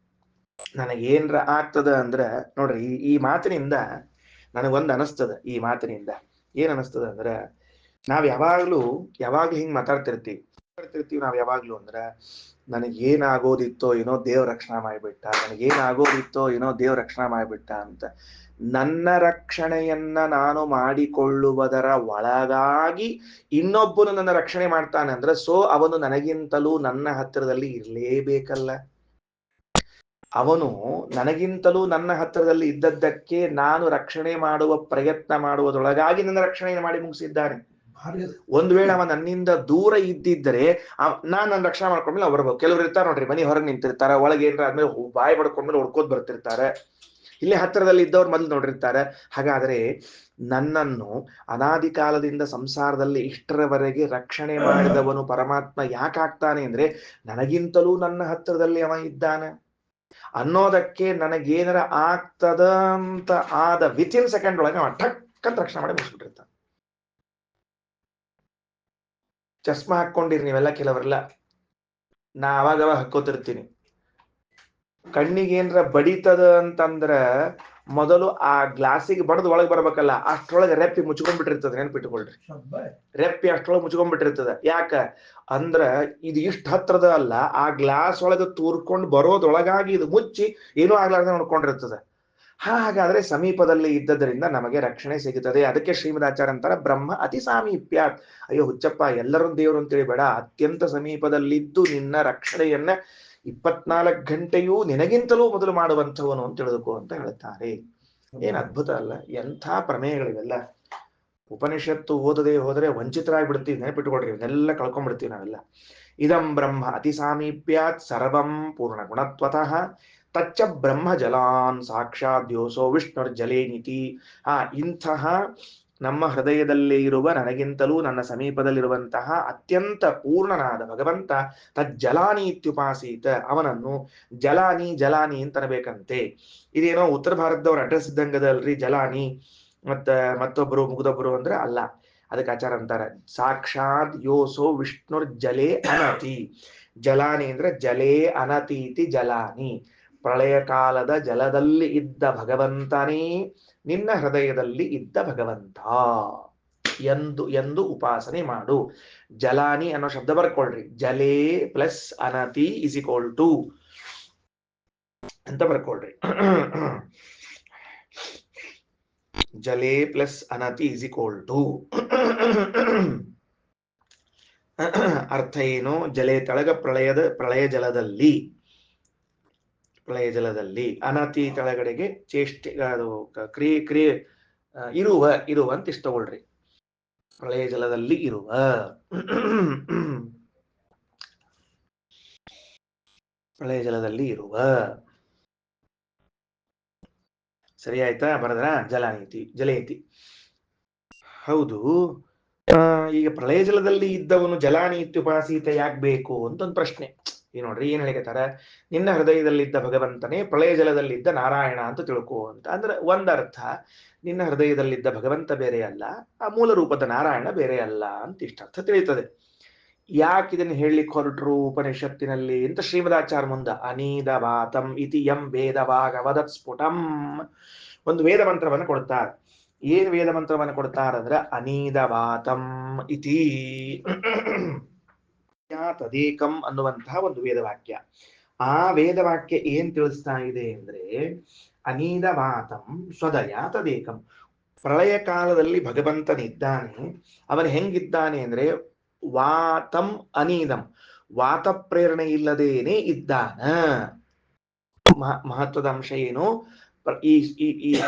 ನನಗೇನ್ರ ಆಗ್ತದ ಅಂದ್ರ ನೋಡ್ರಿ, ಈ ಮಾತಿನಿಂದ ನನಗೊಂದು ಅನಿಸ್ತದ. ಈ ಮಾತಿನಿಂದ ಏನ್ ಅನಿಸ್ತದ ಅಂದ್ರ, ನಾವ್ ಯಾವಾಗ್ಲೂ ಹಿಂಗ್ ಮಾತಾಡ್ತಿರ್ತೀವಿ ನಾವ್ ಯಾವಾಗ್ಲೂ ಅಂದ್ರ, ನನಗೇನಾಗೋದಿತ್ತೋ ಏನೋ ದೇವ್ರ ರಕ್ಷಣಾ ಮಾಡಿಬಿಟ್ಟ, ನನಗೇನಾಗೋದಿತ್ತೋ ಏನೋ ದೇವ್ರ ರಕ್ಷಣಾ ಮಾಡಿಬಿಟ್ಟ ಅಂತ. ನನ್ನ ರಕ್ಷಣೆಯನ್ನ ನಾನು ಮಾಡಿಕೊಳ್ಳುವುದರ ಒಳಗಾಗಿ ಇನ್ನೊಬ್ಬನು ನನ್ನ ರಕ್ಷಣೆ ಮಾಡ್ತಾನೆ ಅಂದ್ರೆ, ಸೊ ಅವನು ನನಗಿಂತಲೂ ನನ್ನ ಹತ್ತಿರದಲ್ಲಿ ಇರ್ಲೇಬೇಕಲ್ಲ. ಅವನು ನನಗಿಂತಲೂ ನನ್ನ ಹತ್ತಿರದಲ್ಲಿ ಇದ್ದದ್ದಕ್ಕೆ ನಾನು ರಕ್ಷಣೆ ಮಾಡುವ ಪ್ರಯತ್ನ ಮಾಡುವುದರೊಳಗಾಗಿ ನನ್ನ ರಕ್ಷಣೆಯನ್ನು ಮಾಡಿ ಮುಗಿಸಿದ್ದಾನೆ. ಒಂದ್ ವೇಳೆ ಅವ ನನ್ನಿಂದ ದೂರ ಇದ್ದಿದ್ದರೆ ನಾನ್ ನನ್ನ ರಕ್ಷಣೆ ಮಾಡ್ಕೊಂಡ್ಮೇಲೆ ಅವ್ರು ಬರ್ಬೋದು. ಕೆಲವ್ರು ಇರ್ತಾರ ನೋಡ್ರಿ, ಮನೆ ಹೊರಗೆ ನಿಂತಿರ್ತಾರ, ಒಳಗೆ ಏನ್ರ ಆದ್ಮೇಲೆ ಬಾಯಿ ಬಡ್ಕೊಂಡ್ಮೇಲೆ ಹೊಡ್ಕೋದ್ ಬರ್ತಿರ್ತಾರೆ. ಇಲ್ಲೇ ಹತ್ತಿರದಲ್ಲಿ ಇದ್ದವ್ರು ಮೊದಲು ನೋಡಿರ್ತಾರೆ. ಹಾಗಾದ್ರೆ ನನ್ನನ್ನು ಅನಾದಿ ಕಾಲದಿಂದ ಸಂಸಾರದಲ್ಲಿ ಇಷ್ಟರವರೆಗೆ ರಕ್ಷಣೆ ಮಾಡಿದವನು ಪರಮಾತ್ಮ ಯಾಕಾಗ್ತಾನೆ ಅಂದ್ರೆ, ನನಗಿಂತಲೂ ನನ್ನ ಹತ್ತಿರದಲ್ಲಿ ಅವ ಇದ್ದಾನೆ ಅನ್ನೋದಕ್ಕೆ. ನನಗೇನರ ಆಗ್ತದ ಅಂತ ಆದ ವಿತಿನ್ ಸೆಕೆಂಡ್ ಒಳಗೆ ಅವ ಠಕ್ ಅಂತ ರಕ್ಷಣೆ ಮಾಡಿ ಮುಗಿಸ್ಬಿಟ್ಟಿರ್ತಾನೆ. ಚಸ್ಮಾ ಹಾಕೊಂಡಿರಿ ನೀವೆಲ್ಲ, ಕೆಲವರೆಲ್ಲ. ನಾ ಅವಾಗವ ಹಾಕೋತಿರ್ತೀನಿ. ಕಣ್ಣಿಗೇನ್ರ ಬಡಿತದ ಅಂತಂದ್ರ ಮೊದಲು ಆ ಗ್ಲಾಸಿಗೆ ಬಡದು ಒಳಗೆ ಬರ್ಬೇಕಲ್ಲ, ಅಷ್ಟ್ರೊಳಗೆ ರೆಪ್ಪಿ ಮುಚ್ಕೊಂಡ್ಬಿಟ್ಟಿರ್ತದ. ನೆನ್ಪಿಟ್ಕೊಳ್ರಿ, ರೆಪ್ಪಿ ಅಷ್ಟ್ರೊಳಗೆ ಮುಚ್ಕೊಂಡ್ಬಿಟ್ಟಿರ್ತದ. ಯಾಕ ಅಂದ್ರ ಇದು ಇಷ್ಟ ಹತ್ರದ ಅಲ್ಲ, ಆ ಗ್ಲಾಸ್ ಒಳಗೆ ತೂರ್ಕೊಂಡು ಬರೋದೊಳಗಾಗಿ ಇದು ಮುಚ್ಚಿ ಏನೂ ಆಗ್ಲಾರ್ದ ನೋಡ್ಕೊಂಡಿರ್ತದ. ಹಾಗಾದ್ರೆ ಸಮೀಪದಲ್ಲಿ ಇದ್ದದರಿಂದ ನಮಗೆ ರಕ್ಷಣೆ ಸಿಗುತ್ತದೆ. ಅದಕ್ಕೆ ಶ್ರೀಮದಾಚಾರ್ಯ ಅಂತಾರ, ಬ್ರಹ್ಮ ಅತಿ ಸಾಮೀಪ್ಯಾತ್. ಅಯ್ಯೋ ಹುಚ್ಚಪ್ಪ, ಎಲ್ಲರೂ ದೇವರು ಅಂತೇಳಿ ಬೇಡ, ಅತ್ಯಂತ ಸಮೀಪದಲ್ಲಿದ್ದು ನಿನ್ನ ರಕ್ಷಣೆಯನ್ನ 24 ಗಂಟೆಯೂ ನಿನಗಿಂತಲೂ ಮೊದಲು ಮಾಡುವಂಥವನು ಅಂತ ತಿಳಿದುಕೋ ಅಂತ ಹೇಳ್ತಾರೆ. ಏನ್ ಅದ್ಭುತ ಅಲ್ಲ, ಎಂಥ ಪ್ರಮೇಯಗಳಿವೆಲ್ಲ. ಉಪನಿಷತ್ತು ಓದದೆ ಹೋದರೆ ವಂಚಿತರಾಗ್ಬಿಡ್ತೀವಿ. ನೆನಪಿಟ್ಕೊಡ್ರಿ, ಇವನ್ನೆಲ್ಲ ಕಳ್ಕೊಂಡ್ಬಿಡ್ತೀವಿ ನಾವೆಲ್ಲ. ಇದಂ ಬ್ರಹ್ಮ ಅತಿ ಸಾಮೀಪ್ಯಾತ್ ಸರ್ವಂ ಪೂರ್ಣ ಗುಣತ್ವತಃ ತಚ್ಚ ಬ್ರಹ್ಮ ಜಲಾನ್ ಸಾಕ್ಷಾತ್ ಯೋಸೋ ವಿಷ್ಣುರ್ಜಲೇ ನೀತಿ. ಇಂತಹ ನಮ್ಮ ಹೃದಯದಲ್ಲಿ ಇರುವ, ನನಗಿಂತಲೂ ನನ್ನ ಸಮೀಪದಲ್ಲಿರುವಂತಹ ಅತ್ಯಂತ ಪೂರ್ಣನಾದ ಭಗವಂತ ತಜ್ಜಲಾನಿ ಇತ್ಯುಪಾಸೀತ, ಅವನನ್ನು ಜಲಾನಿ ಜಲಾನಿ ಅಂತನಬೇಕಂತೆ. ಇದೇನೋ ಉತ್ತರ ಭಾರತದವ್ರ ಅಡ್ರೆಸ್ ಇದ್ದಂಗದಲ್ರಿ ಜಲಾನಿ, ಮತ್ತೊಬ್ರು ಮುಗ್ದೊಬ್ರು ಅಂದ್ರೆ ಅಲ್ಲ. ಅದಕ್ಕೆ ಆಚಾರ ಅಂತಾರೆ, ಸಾಕ್ಷಾತ್ ಯೋಸೋ ವಿಷ್ಣುರ್ ಜಲೇ ಅನತಿ. ಜಲಾನಿ ಅಂದ್ರೆ ಜಲೇ ಅನತೀತಿ ಜಲಾನಿ. ಪ್ರಳಯ ಕಾಲದ ಜಲದಲ್ಲಿ ಇದ್ದ ಭಗವಂತನೇ ನಿನ್ನ ಹೃದಯದಲ್ಲಿ ಇದ್ದ ಭಗವಂತ ಎಂದು ಉಪಾಸನೆ ಮಾಡು. ಜಲಾನಿ ಅನ್ನೋ ಶಬ್ದ ಬರ್ಕೊಳ್ರಿ, ಜಲೇ ಪ್ಲಸ್ ಅನತಿ ಇಸ್ ಈಕ್ವಲ್ ಟು ಅಂತ ಬರ್ಕೊಳ್ರಿ. ಜಲೇ ಪ್ಲಸ್ ಅನತಿ ಇಸ್ ಈಕ್ವಲ್ ಟು ಅರ್ಥ ಏನು? ಜಲೆ ತಳಗ ಪ್ರಳಯ ಜಲದಲ್ಲಿ ಅನತಿ ತಳಗಡೆಗೆ ಚೇಷ್ಟೆ, ಅದು ಕ್ರಿಯೆ ಇರುವ ಅಂತ ಇಷ್ಟ ತಗೊಳ್ರಿ. ಪ್ರಳಯ ಜಲದಲ್ಲಿ ಇರುವ ಪ್ರಳಯ ಜಲದಲ್ಲಿ ಇರುವ ಸರಿ ಆಯ್ತಾ? ಬರದ್ರ? ಜಲೇತಿ ಹೌದು. ಈಗ ಪ್ರಳಯ ಜಲದಲ್ಲಿ ಇದ್ದವನು ಜಲಾನಿ ಇತ್ಯುಪಾಸೀತ ಯಾಕೆ ಬೇಕು ಅಂತ ಒಂದು ಪ್ರಶ್ನೆ. ಈ ನೋಡ್ರಿ ಏನ್ ಹೇಳಿಕತ್ತಾರ, ನಿನ್ನ ಹೃದಯದಲ್ಲಿದ್ದ ಭಗವಂತನೇ ಪ್ರಳಯ ಜಲದಲ್ಲಿದ್ದ ನಾರಾಯಣ ಅಂತ ತಿಳ್ಕೋ ಅಂತ. ಅಂದ್ರೆ ಒಂದರ್ಥ, ನಿನ್ನ ಹೃದಯದಲ್ಲಿದ್ದ ಭಗವಂತ ಬೇರೆ ಅಲ್ಲ, ಆ ಮೂಲ ರೂಪದ ನಾರಾಯಣ ಬೇರೆ ಅಲ್ಲ ಅಂತ ಇಷ್ಟರ್ಥ ತಿಳಿಯುತ್ತದೆ. ಯಾಕೆ ಇದನ್ನು ಹೇಳಲಿಕ್ಕೆ ಹೊರಟ್ರು ಉಪನಿಷತ್ತಿನಲ್ಲಿ ಅಂತ ಶ್ರೀಮದಾಚಾರ್ಯ ಮುಂದ ಅನೀದವಾತಂ ಇತಿ ಯಂ ವೇದವಾಗವದತ್ ಸ್ಫುಟಂ ಒಂದು ವೇದ ಮಂತ್ರವನ್ನು ಕೊಡ್ತಾರೆ. ಏನ್ ವೇದ ಮಂತ್ರವನ್ನು ಕೊಡ್ತಾರಂದ್ರೆ ಅನೀದವಾತಂ ಇತಿ ತದೇಕಂ ಅನ್ನುವಂತಹ ಒಂದು ವೇದವಾಕ್ಯ. ಆ ವೇದವಾಕ್ಯ ಏನ್ ತಿಳಿಸ್ತಾ ಇದೆ ಅಂದ್ರೆ, ಅನೀದವಾತಂ ಸ್ವದಯ ತದೇಕಂ. ಪ್ರಳಯ ಕಾಲದಲ್ಲಿ ಭಗವಂತನಿದ್ದಾನೆ. ಅವನು ಹೆಂಗಿದ್ದಾನೆ ಅಂದ್ರೆ, ವಾತಂ ಅನೀದಂ, ವಾತ ಪ್ರೇರಣೆ ಇಲ್ಲದೇನೆ ಇದ್ದಾನ. ಮಹತ್ವದ ಅಂಶ ಏನು?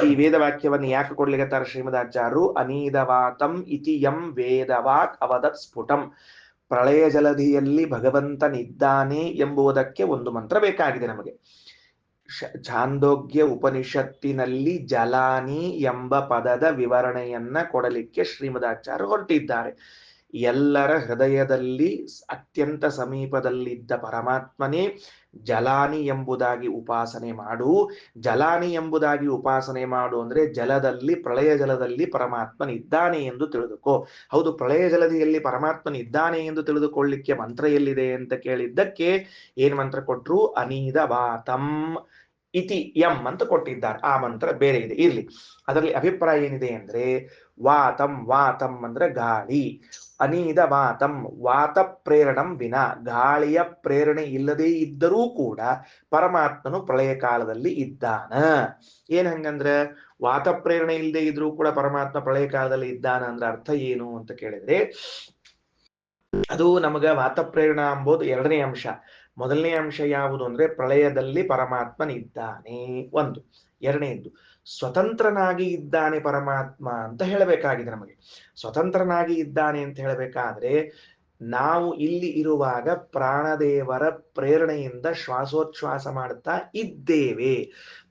ಈ ವೇದವಾಕ್ಯವನ್ನು ಯಾಕೆ ಕೊಡ್ಲಿಕತ್ತಾರ ಶ್ರೀಮದಾಚಾರ್ಯರು? ಅನೀದವಾತಂ ಇತಿ ಯಂ ವೇದವಾಕ್ ಅವದತ್ ಸ್ಫುಟಂ. ಪ್ರಳಯ ಜಲಧಿಯಲ್ಲಿ ಭಗವಂತನಿದ್ದಾನೆ ಎಂಬುದಕ್ಕೆ ಒಂದು ಮಂತ್ರ ಬೇಕಾಗಿದೆ ನಮಗೆ. ಛಾಂದೋಗ್ಯ ಉಪನಿಷತ್ತಿನಲ್ಲಿ ಜಲಾನಿ ಎಂಬ ಪದದ ವಿವರಣೆಯನ್ನ ಕೊಡಲಿಕ್ಕೆ ಶ್ರೀಮದಾಚಾರ್ಯ ಹೊರಟಿದ್ದಾರೆ. ಎಲ್ಲರ ಹೃದಯದಲ್ಲಿ ಅತ್ಯಂತ ಸಮೀಪದಲ್ಲಿದ್ದ ಪರಮಾತ್ಮನೇ ಜಲಾನಿ ಎಂಬುದಾಗಿ ಉಪಾಸನೆ ಮಾಡು. ಜಲಾನಿ ಎಂಬುದಾಗಿ ಉಪಾಸನೆ ಮಾಡು ಅಂದ್ರೆ ಜಲದಲ್ಲಿ, ಪ್ರಳಯ ಜಲದಲ್ಲಿ ಪರಮಾತ್ಮನಿದ್ದಾನೆ ಎಂದು ತಿಳಿದುಕೋ. ಹೌದು, ಪ್ರಳಯ ಜಲದಿಯಲ್ಲಿ ಪರಮಾತ್ಮನಿದ್ದಾನೆ ಎಂದು ತಿಳಿದುಕೊಳ್ಳಿಕ್ಕೆ ಮಂತ್ರ ಎಲ್ಲಿದೆ ಅಂತ ಕೇಳಿದ್ದಕ್ಕೆ ಏನ್ ಮಂತ್ರ ಕೊಟ್ರು? ಅನೀದ ವಾತಂ ಇತಿ ಎಂ ಅಂತ ಕೊಟ್ಟಿದ್ದಾರೆ. ಆ ಮಂತ್ರ ಬೇರೆ ಇದೆ, ಇರ್ಲಿ. ಅದರಲ್ಲಿ ಅಭಿಪ್ರಾಯ ಏನಿದೆ ಅಂದ್ರೆ ವಾತಂ, ವಾತಂ ಅಂದ್ರೆ ಗಾಳಿ. ಅನೀದ ವಾತಂ, ವಾತ ಪ್ರೇರಣಂ ವಿನ, ಗಾಳಿಯ ಪ್ರೇರಣೆ ಇಲ್ಲದೇ ಇದ್ದರೂ ಕೂಡ ಪರಮಾತ್ಮನು ಪ್ರಳಯ ಕಾಲದಲ್ಲಿ ಇದ್ದಾನ. ಏನ್ ಹಂಗಂದ್ರ ವಾತ ಪ್ರೇರಣೆ ಇಲ್ಲದೆ ಇದ್ರೂ ಕೂಡ ಪರಮಾತ್ಮ ಪ್ರಳಯ ಕಾಲದಲ್ಲಿ ಇದ್ದಾನ ಅಂದ್ರೆ ಅರ್ಥ ಏನು ಅಂತ ಕೇಳಿದ್ರೆ, ಅದು ನಮಗ ವಾತ ಪ್ರೇರಣಾ ಎಂಬುದು ಎರಡನೇ ಅಂಶ. ಮೊದಲನೇ ಅಂಶ ಯಾವುದು ಅಂದ್ರೆ ಪ್ರಳಯದಲ್ಲಿ ಪರಮಾತ್ಮನಿದ್ದಾನೆ ಒಂದು. ಎರಡನೇದ್ದು ಸ್ವತಂತ್ರನಾಗಿ ಇದ್ದಾನೆ ಪರಮಾತ್ಮ ಅಂತ ಹೇಳಬೇಕಾಗಿದೆ. ನಮಗೆ ಸ್ವತಂತ್ರನಾಗಿ ಇದ್ದಾನೆ ಅಂತ ಹೇಳಬೇಕಾದ್ರೆ ನಾವು ಇಲ್ಲಿ ಇರುವಾಗ ಪ್ರಾಣದೇವರ ಪ್ರೇರಣೆಯಿಂದ ಶ್ವಾಸೋಚ್ಛ್ವಾಸ ಮಾಡುತ್ತಾ ಇದ್ದೇವೆ.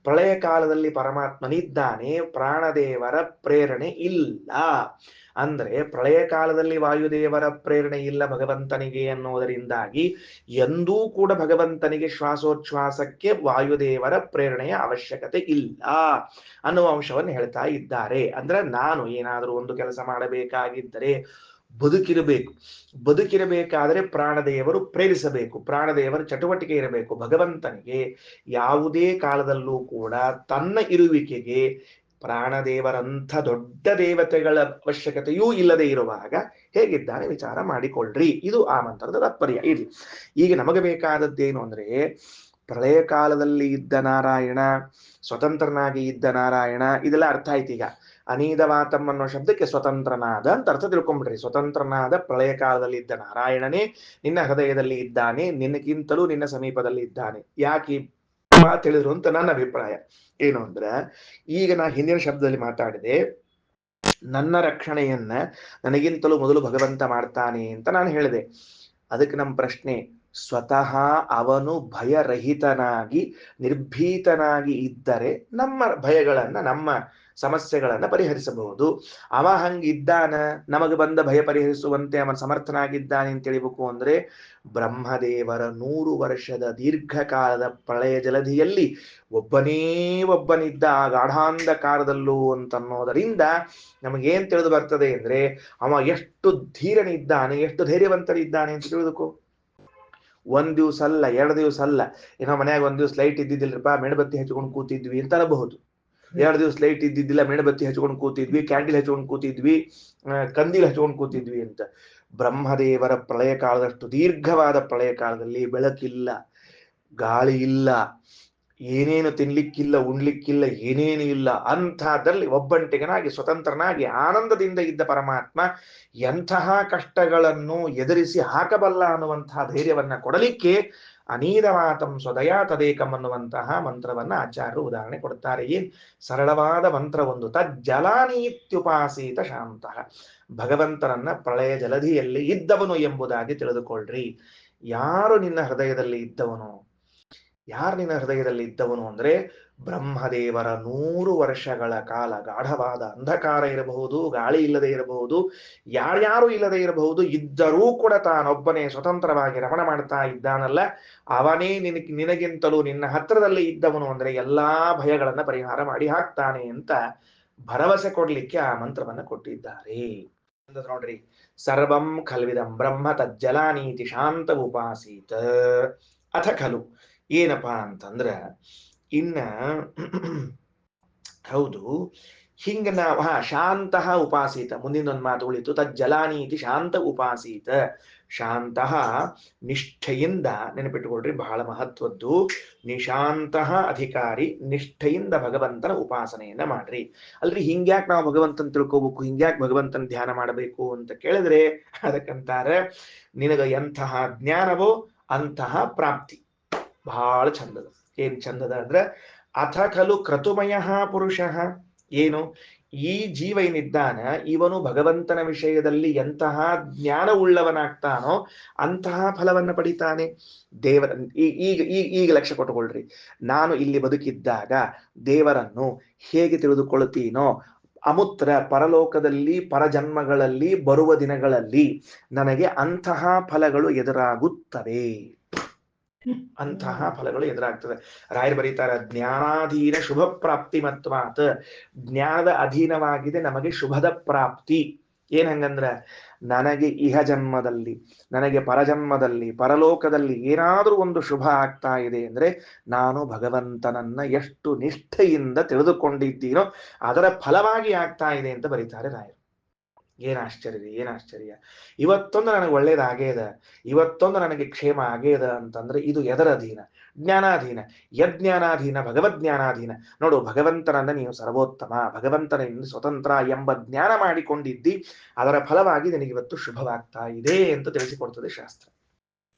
ಪ್ರಳಯ ಕಾಲದಲ್ಲಿ ಪರಮಾತ್ಮನಿದ್ದಾನೆ, ಪ್ರಾಣದೇವರ ಪ್ರೇರಣೆ ಇಲ್ಲ. ಅಂದ್ರೆ ಪ್ರಳಯ ಕಾಲದಲ್ಲಿ ವಾಯುದೇವರ ಪ್ರೇರಣೆ ಇಲ್ಲ ಭಗವಂತನಿಗೆ ಅನ್ನೋದರಿಂದಾಗಿ ಎಂದೂ ಕೂಡ ಭಗವಂತನಿಗೆ ಶ್ವಾಸೋಚ್ಛ್ವಾಸಕ್ಕೆ ವಾಯುದೇವರ ಪ್ರೇರಣೆಯ ಅವಶ್ಯಕತೆ ಇಲ್ಲ ಅನ್ನುವ ಅಂಶವನ್ನು ಹೇಳ್ತಾ ಇದ್ದಾರೆ. ಅಂದ್ರೆ ನಾನು ಏನಾದರೂ ಒಂದು ಕೆಲಸ ಮಾಡಬೇಕಾಗಿದ್ದರೆ, ಬದುಕಿರಬೇಕು, ಬದುಕಿರಬೇಕಾದರೆ ಪ್ರಾಣದೇವರು ಪ್ರೇರಿಸಬೇಕು, ಪ್ರಾಣದೇವರ ಚಟುವಟಿಕೆ ಇರಬೇಕು. ಭಗವಂತನಿಗೆ ಯಾವುದೇ ಕಾಲದಲ್ಲೂ ಕೂಡ ತನ್ನ ಇರುವಿಕೆಗೆ ಪ್ರಾಣದೇವರಂಥ ದೊಡ್ಡ ದೇವತೆಗಳ ಅವಶ್ಯಕತೆಯೂ ಇಲ್ಲದೆ ಇರುವಾಗ ಹೇಗಿದ್ದಾನೆ ವಿಚಾರ ಮಾಡಿಕೊಳ್ಳ್ರಿ. ಇದು ಆ ಮಂತ್ರದ ತಾತ್ಪರ್ಯ. ಇಲ್ಲಿ ಈಗ ನಮಗೆ ಬೇಕಾದದ್ದೇನು ಅಂದ್ರೆ ಪ್ರಳಯ ಕಾಲದಲ್ಲಿ ಇದ್ದ ನಾರಾಯಣ, ಸ್ವತಂತ್ರನಾಗಿ ಇದ್ದ ನಾರಾಯಣ, ಇದೆಲ್ಲ ಅರ್ಥ ಆಯ್ತು. ಈಗ ಅನೀದವಾತಂ ಅನ್ನೋ ಶಬ್ದಕ್ಕೆ ಸ್ವತಂತ್ರನಾದ ಅಂತ ಅರ್ಥ ತಿಳ್ಕೊಂಡ್ಬಿಡ್ರಿ. ಸ್ವತಂತ್ರನಾದ ಪ್ರಳಯ ಕಾಲದಲ್ಲಿ ಇದ್ದ ನಾರಾಯಣನೇ ನಿನ್ನ ಹೃದಯದಲ್ಲಿ ಇದ್ದಾನೆ, ನಿನ್ನಕ್ಕಿಂತಲೂ ನಿನ್ನ ಸಮೀಪದಲ್ಲಿ ಇದ್ದಾನೆ. ಯಾಕೆ ಮಾತು ಹೇಳಿದ್ರು ಅಂತ ನನ್ನ ಅಭಿಪ್ರಾಯ. ಏನು ಅಂದ್ರೆ, ಈಗ ನಾ ಹಿಂದಿನ ಶಬ್ದದಲ್ಲಿ ಮಾತಾಡಿದೆ, ನನ್ನ ರಕ್ಷಣೆಯನ್ನ ನನಗಿಂತಲೂ ಮೊದಲು ಭಗವಂತ ಮಾಡ್ತಾನೆ ಅಂತ ನಾನು ಹೇಳಿದೆ. ಅದಕ್ಕೆ ನಮ್ಮ ಪ್ರಶ್ನೆ, ಸ್ವತಃ ಅವನು ಭಯರಹಿತನಾಗಿ ನಿರ್ಭೀತನಾಗಿ ಇದ್ದರೆ ನಮ್ಮ ಭಯಗಳನ್ನ, ನಮ್ಮ ಸಮಸ್ಯೆಗಳನ್ನ ಪರಿಹರಿಸಬಹುದು. ಅವ ಹಂಗಿದ್ದಾನ, ನಮಗೆ ಬಂದ ಭಯ ಪರಿಹರಿಸುವಂತೆ ಅವನ ಸಮರ್ಥನಾಗಿದ್ದಾನೆ ಅಂತ ತಿಳಿಬೇಕು ಅಂದ್ರೆ ಬ್ರಹ್ಮದೇವರ 100 ವರ್ಷದ ದೀರ್ಘಕಾಲದ ಪ್ರಳಯ ಜಲಧಿಯಲ್ಲಿ ಒಬ್ಬನೇ ಒಬ್ಬನಿದ್ದ ಆ ಗಾಢಾಂಧಕಾರದಲ್ಲೂ ಅಂತನ್ನೋದರಿಂದ ನಮಗೇನ್ ತಿಳಿದು ಬರ್ತದೆ ಅಂದ್ರೆ ಅವ ಎಷ್ಟು ಧೀರನಿದ್ದಾನೆ, ಎಷ್ಟು ಧೈರ್ಯವಂತನಿದ್ದಾನೆ ಅಂತ ತಿಳಿದುಕೋ. 1 ದಿವಸ ಅಲ್ಲ, 2 ದಿವಸ ಅಲ್ಲ, ಏನೋ ಮನ್ಯಾಗ 1 ದಿವಸ ಲೈಟ್ ಇದ್ದಿದ್ದಿಲ್ರಪ್ಪ, ಮೆಣಬತ್ತಿ ಹಚ್ಕೊಂಡು ಕೂತಿದ್ವಿ ಅಂತ ಅನ್ಬಹುದು. 2 ದಿವಸ ಲೈಟ್ ಇದ್ದಿದ್ದಿಲ್ಲ, ಮೆಣಬತ್ತಿ ಹಚ್ಕೊಂಡು ಕೂತಿದ್ವಿ, ಕ್ಯಾಂಡಲ್ ಹಚ್ಕೊಂಡು ಕೂತಿದ್ವಿ, ಕಂದೀಲ್ ಹಚ್ಕೊಂಡು ಕೂತಿದ್ವಿ ಅಂತ. ಬ್ರಹ್ಮದೇವರ ಪ್ರಳಯ ಕಾಲದಷ್ಟು ದೀರ್ಘವಾದ ಪ್ರಳಯ ಕಾಲದಲ್ಲಿ ಬೆಳಕಿಲ್ಲ, ಗಾಳಿ ಇಲ್ಲ, ಏನೇನು ತಿನ್ಲಿಕ್ಕಿಲ್ಲ, ಉಣ್ಲಿಕ್ಕಿಲ್ಲ, ಏನೇನು ಇಲ್ಲ. ಅಂಥದ್ರಲ್ಲಿ ಒಬ್ಬಂಟಿಗನಾಗಿ ಸ್ವತಂತ್ರನಾಗಿ ಆನಂದದಿಂದ ಇದ್ದ ಪರಮಾತ್ಮ ಎಂತಹ ಕಷ್ಟಗಳನ್ನು ಎದುರಿಸಿ ಹಾಕಬಲ್ಲ ಅನ್ನುವಂತಹ ಧೈರ್ಯವನ್ನ ಕೊಡಲಿಕ್ಕೆ ಅನೀದವಾತಂ ಸ್ವದಯಾ ತದೇಕಂ ಅನ್ನುವಂತಹ ಮಂತ್ರವನ್ನ ಆಚಾರ್ಯರು ಉದಾಹರಣೆ ಕೊಡ್ತಾರೆ. ಏನ್ ಸರಳವಾದ ಮಂತ್ರ ಒಂದು, ತಜ್ಜಲಾನೀತ್ಯುಪಾಸೀತ ಶಾಂತಃ. ಭಗವಂತನನ್ನ ಪ್ರಳಯ ಜಲಧಿಯಲ್ಲಿ ಇದ್ದವನು ಎಂಬುದಾಗಿ ತಿಳಿದುಕೊಳ್ಳ್ರಿ. ಯಾರು ನಿನ್ನ ಹೃದಯದಲ್ಲಿ ಇದ್ದವನು, ಯಾರು ನಿನ್ನ ಹೃದಯದಲ್ಲಿ ಇದ್ದವನು ಅಂದ್ರೆ ಬ್ರಹ್ಮದೇವರ 100 ವರ್ಷಗಳ ಕಾಲ ಗಾಢವಾದ ಅಂಧಕಾರ ಇರಬಹುದು, ಗಾಳಿ ಇಲ್ಲದೆ ಇರಬಹುದು, ಯಾರ್ಯಾರು ಇಲ್ಲದೆ ಇರಬಹುದು, ಇದ್ದರೂ ಕೂಡ ತಾನೊಬ್ಬನೇ ಸ್ವತಂತ್ರವಾಗಿ ರಮಣ ಮಾಡ್ತಾ ಇದ್ದಾನಲ್ಲ, ಅವನೇ ನಿನಗಿಂತಲೂ ನಿನ್ನ ಹತ್ರದಲ್ಲಿ ಇದ್ದವನು ಅಂದ್ರೆ ಎಲ್ಲಾ ಭಯಗಳನ್ನ ಪರಿಹಾರ ಮಾಡಿ ಹಾಕ್ತಾನೆ ಅಂತ ಭರವಸೆ ಕೊಡ್ಲಿಕ್ಕೆ ಆ ಮಂತ್ರವನ್ನ ಕೊಟ್ಟಿದ್ದಾರೆ. ನೋಡ್ರಿ, ಸರ್ವಂ ಖಲ್ವಿದಂ ಬ್ರಹ್ಮ ತಜ್ಜಲಾನೀತಿ ಶಾಂತ ಉಪಾಸೀತ ಅಥ ಖಲು. ಏನಪ್ಪಾ ಅಂತಂದ್ರ ಇನ್ನ ಹೌದು, ಹಿಂಗ ನಾವು ಶಾಂತಃ ಉಪಾಸೀತ, ಮುಂದಿನೊಂದು ಮಾತು ಉಳಿತು, ತಜ್ಜಲಾನೀತಿ ಶಾಂತ ಉಪಾಸೀತ. ಶಾಂತಃ ನಿಷ್ಠೆಯಿಂದ, ನೆನಪಿಟ್ಟುಕೊಳ್ರಿ, ಬಹಳ ಮಹತ್ವದ್ದು. ನಿಶಾಂತಃ ಅಧಿಕಾರಿ, ನಿಷ್ಠೆಯಿಂದ ಭಗವಂತನ ಉಪಾಸನೆಯನ್ನ ಮಾಡ್ರಿ. ಅಲ್ರಿ ಹಿಂಗ್ಯಾಕ್ ನಾವು ಭಗವಂತನ ತಿಳ್ಕೋಬೇಕು, ಹಿಂಗ್ಯಾಕ್ ಭಗವಂತನ ಧ್ಯಾನ ಮಾಡಬೇಕು ಅಂತ ಕೇಳಿದ್ರೆ ಅದಕ್ಕಂತಾರೆ, ನಿನಗ ಎಂತಹ ಜ್ಞಾನವೋ ಅಂತಹ ಪ್ರಾಪ್ತಿ. ಬಹಳ ಚಂದದ. ಏನ್ ಚಂದದ ಅಂದ್ರೆ, ಅಥ ಖಲು ಕ್ರತುಮಯ ಪುರುಷ. ಏನು ಈ ಜೀವ ಏನಿದ್ದಾನ ಇವನು ಭಗವಂತನ ವಿಷಯದಲ್ಲಿ ಎಂತಹ ಜ್ಞಾನವುಳ್ಳವನಾಗ್ತಾನೋ ಅಂತಹ ಫಲವನ್ನ ಪಡಿತಾನೆ. ದೇವರ ಈಗ ಲಕ್ಷ್ಯ ಕೊಟ್ಟುಕೊಳ್ಳ್ರಿ. ನಾನು ಇಲ್ಲಿ ಬದುಕಿದ್ದಾಗ ದೇವರನ್ನು ಹೇಗೆ ತಿಳಿದುಕೊಳ್ಳುತ್ತೀನೋ ಅಮುತ್ರ ಪರಲೋಕದಲ್ಲಿ ಪರಜನ್ಮಗಳಲ್ಲಿ ಬರುವ ದಿನಗಳಲ್ಲಿ ನನಗೆ ಅಂತಹ ಫಲಗಳು ಎದುರಾಗುತ್ತವೆ. ಅಂತಹ ಫಲಗಳು ಎದುರಾಗ್ತದೆ. ರಾಯರು ಬರೀತಾರೆ, ಜ್ಞಾನಾಧೀನ ಶುಭ ಪ್ರಾಪ್ತಿ ಮತ್ವಾತ್. ಜ್ಞಾನದ ಅಧೀನವಾಗಿದೆ ನಮಗೆ ಶುಭದ ಪ್ರಾಪ್ತಿ. ಏನ್ ಹಂಗಂದ್ರ ನನಗೆ ಇಹ ಜನ್ಮದಲ್ಲಿ, ನನಗೆ ಪರಜನ್ಮದಲ್ಲಿ, ಪರಲೋಕದಲ್ಲಿ ಏನಾದ್ರೂ ಒಂದು ಶುಭ ಆಗ್ತಾ ಇದೆ ಅಂದ್ರೆ ನಾನು ಭಗವಂತನನ್ನ ಎಷ್ಟು ನಿಷ್ಠೆಯಿಂದ ತಿಳಿದುಕೊಂಡಿದ್ದೀನೋ ಅದರ ಫಲವಾಗಿ ಆಗ್ತಾ ಇದೆ ಅಂತ ಬರೀತಾರೆ ರಾಯರು. ಏನ್ ಆಶ್ಚರ್ಯ, ಏನ್ ಆಶ್ಚರ್ಯ. ಇವತ್ತೊಂದು ನನಗೆ ಒಳ್ಳೇದಾಗೇದ, ಇವತ್ತೊಂದು ನನಗೆ ಕ್ಷೇಮ ಆಗೇದ ಅಂತಂದ್ರೆ ಇದು ಎದರ ಅಧೀನ? ಜ್ಞಾನಾಧೀನ. ಯಜ್ಞಾನಾಧೀನ? ಭಗವದ್ಜ್ಞಾನಾಧೀನ. ನೋಡು, ಭಗವಂತನನ್ನ ನೀನು ಸರ್ವೋತ್ತಮ, ಭಗವಂತನಿಂದ ಸ್ವತಂತ್ರ ಎಂಬ ಜ್ಞಾನ ಮಾಡಿಕೊಂಡಿದ್ದಿ, ಅದರ ಫಲವಾಗಿ ನಿನಗಿವತ್ತು ಶುಭವಾಗ್ತಾ ಇದೆ ಅಂತ ತಿಳಿಸಿಕೊಡ್ತದೆ ಶಾಸ್ತ್ರ.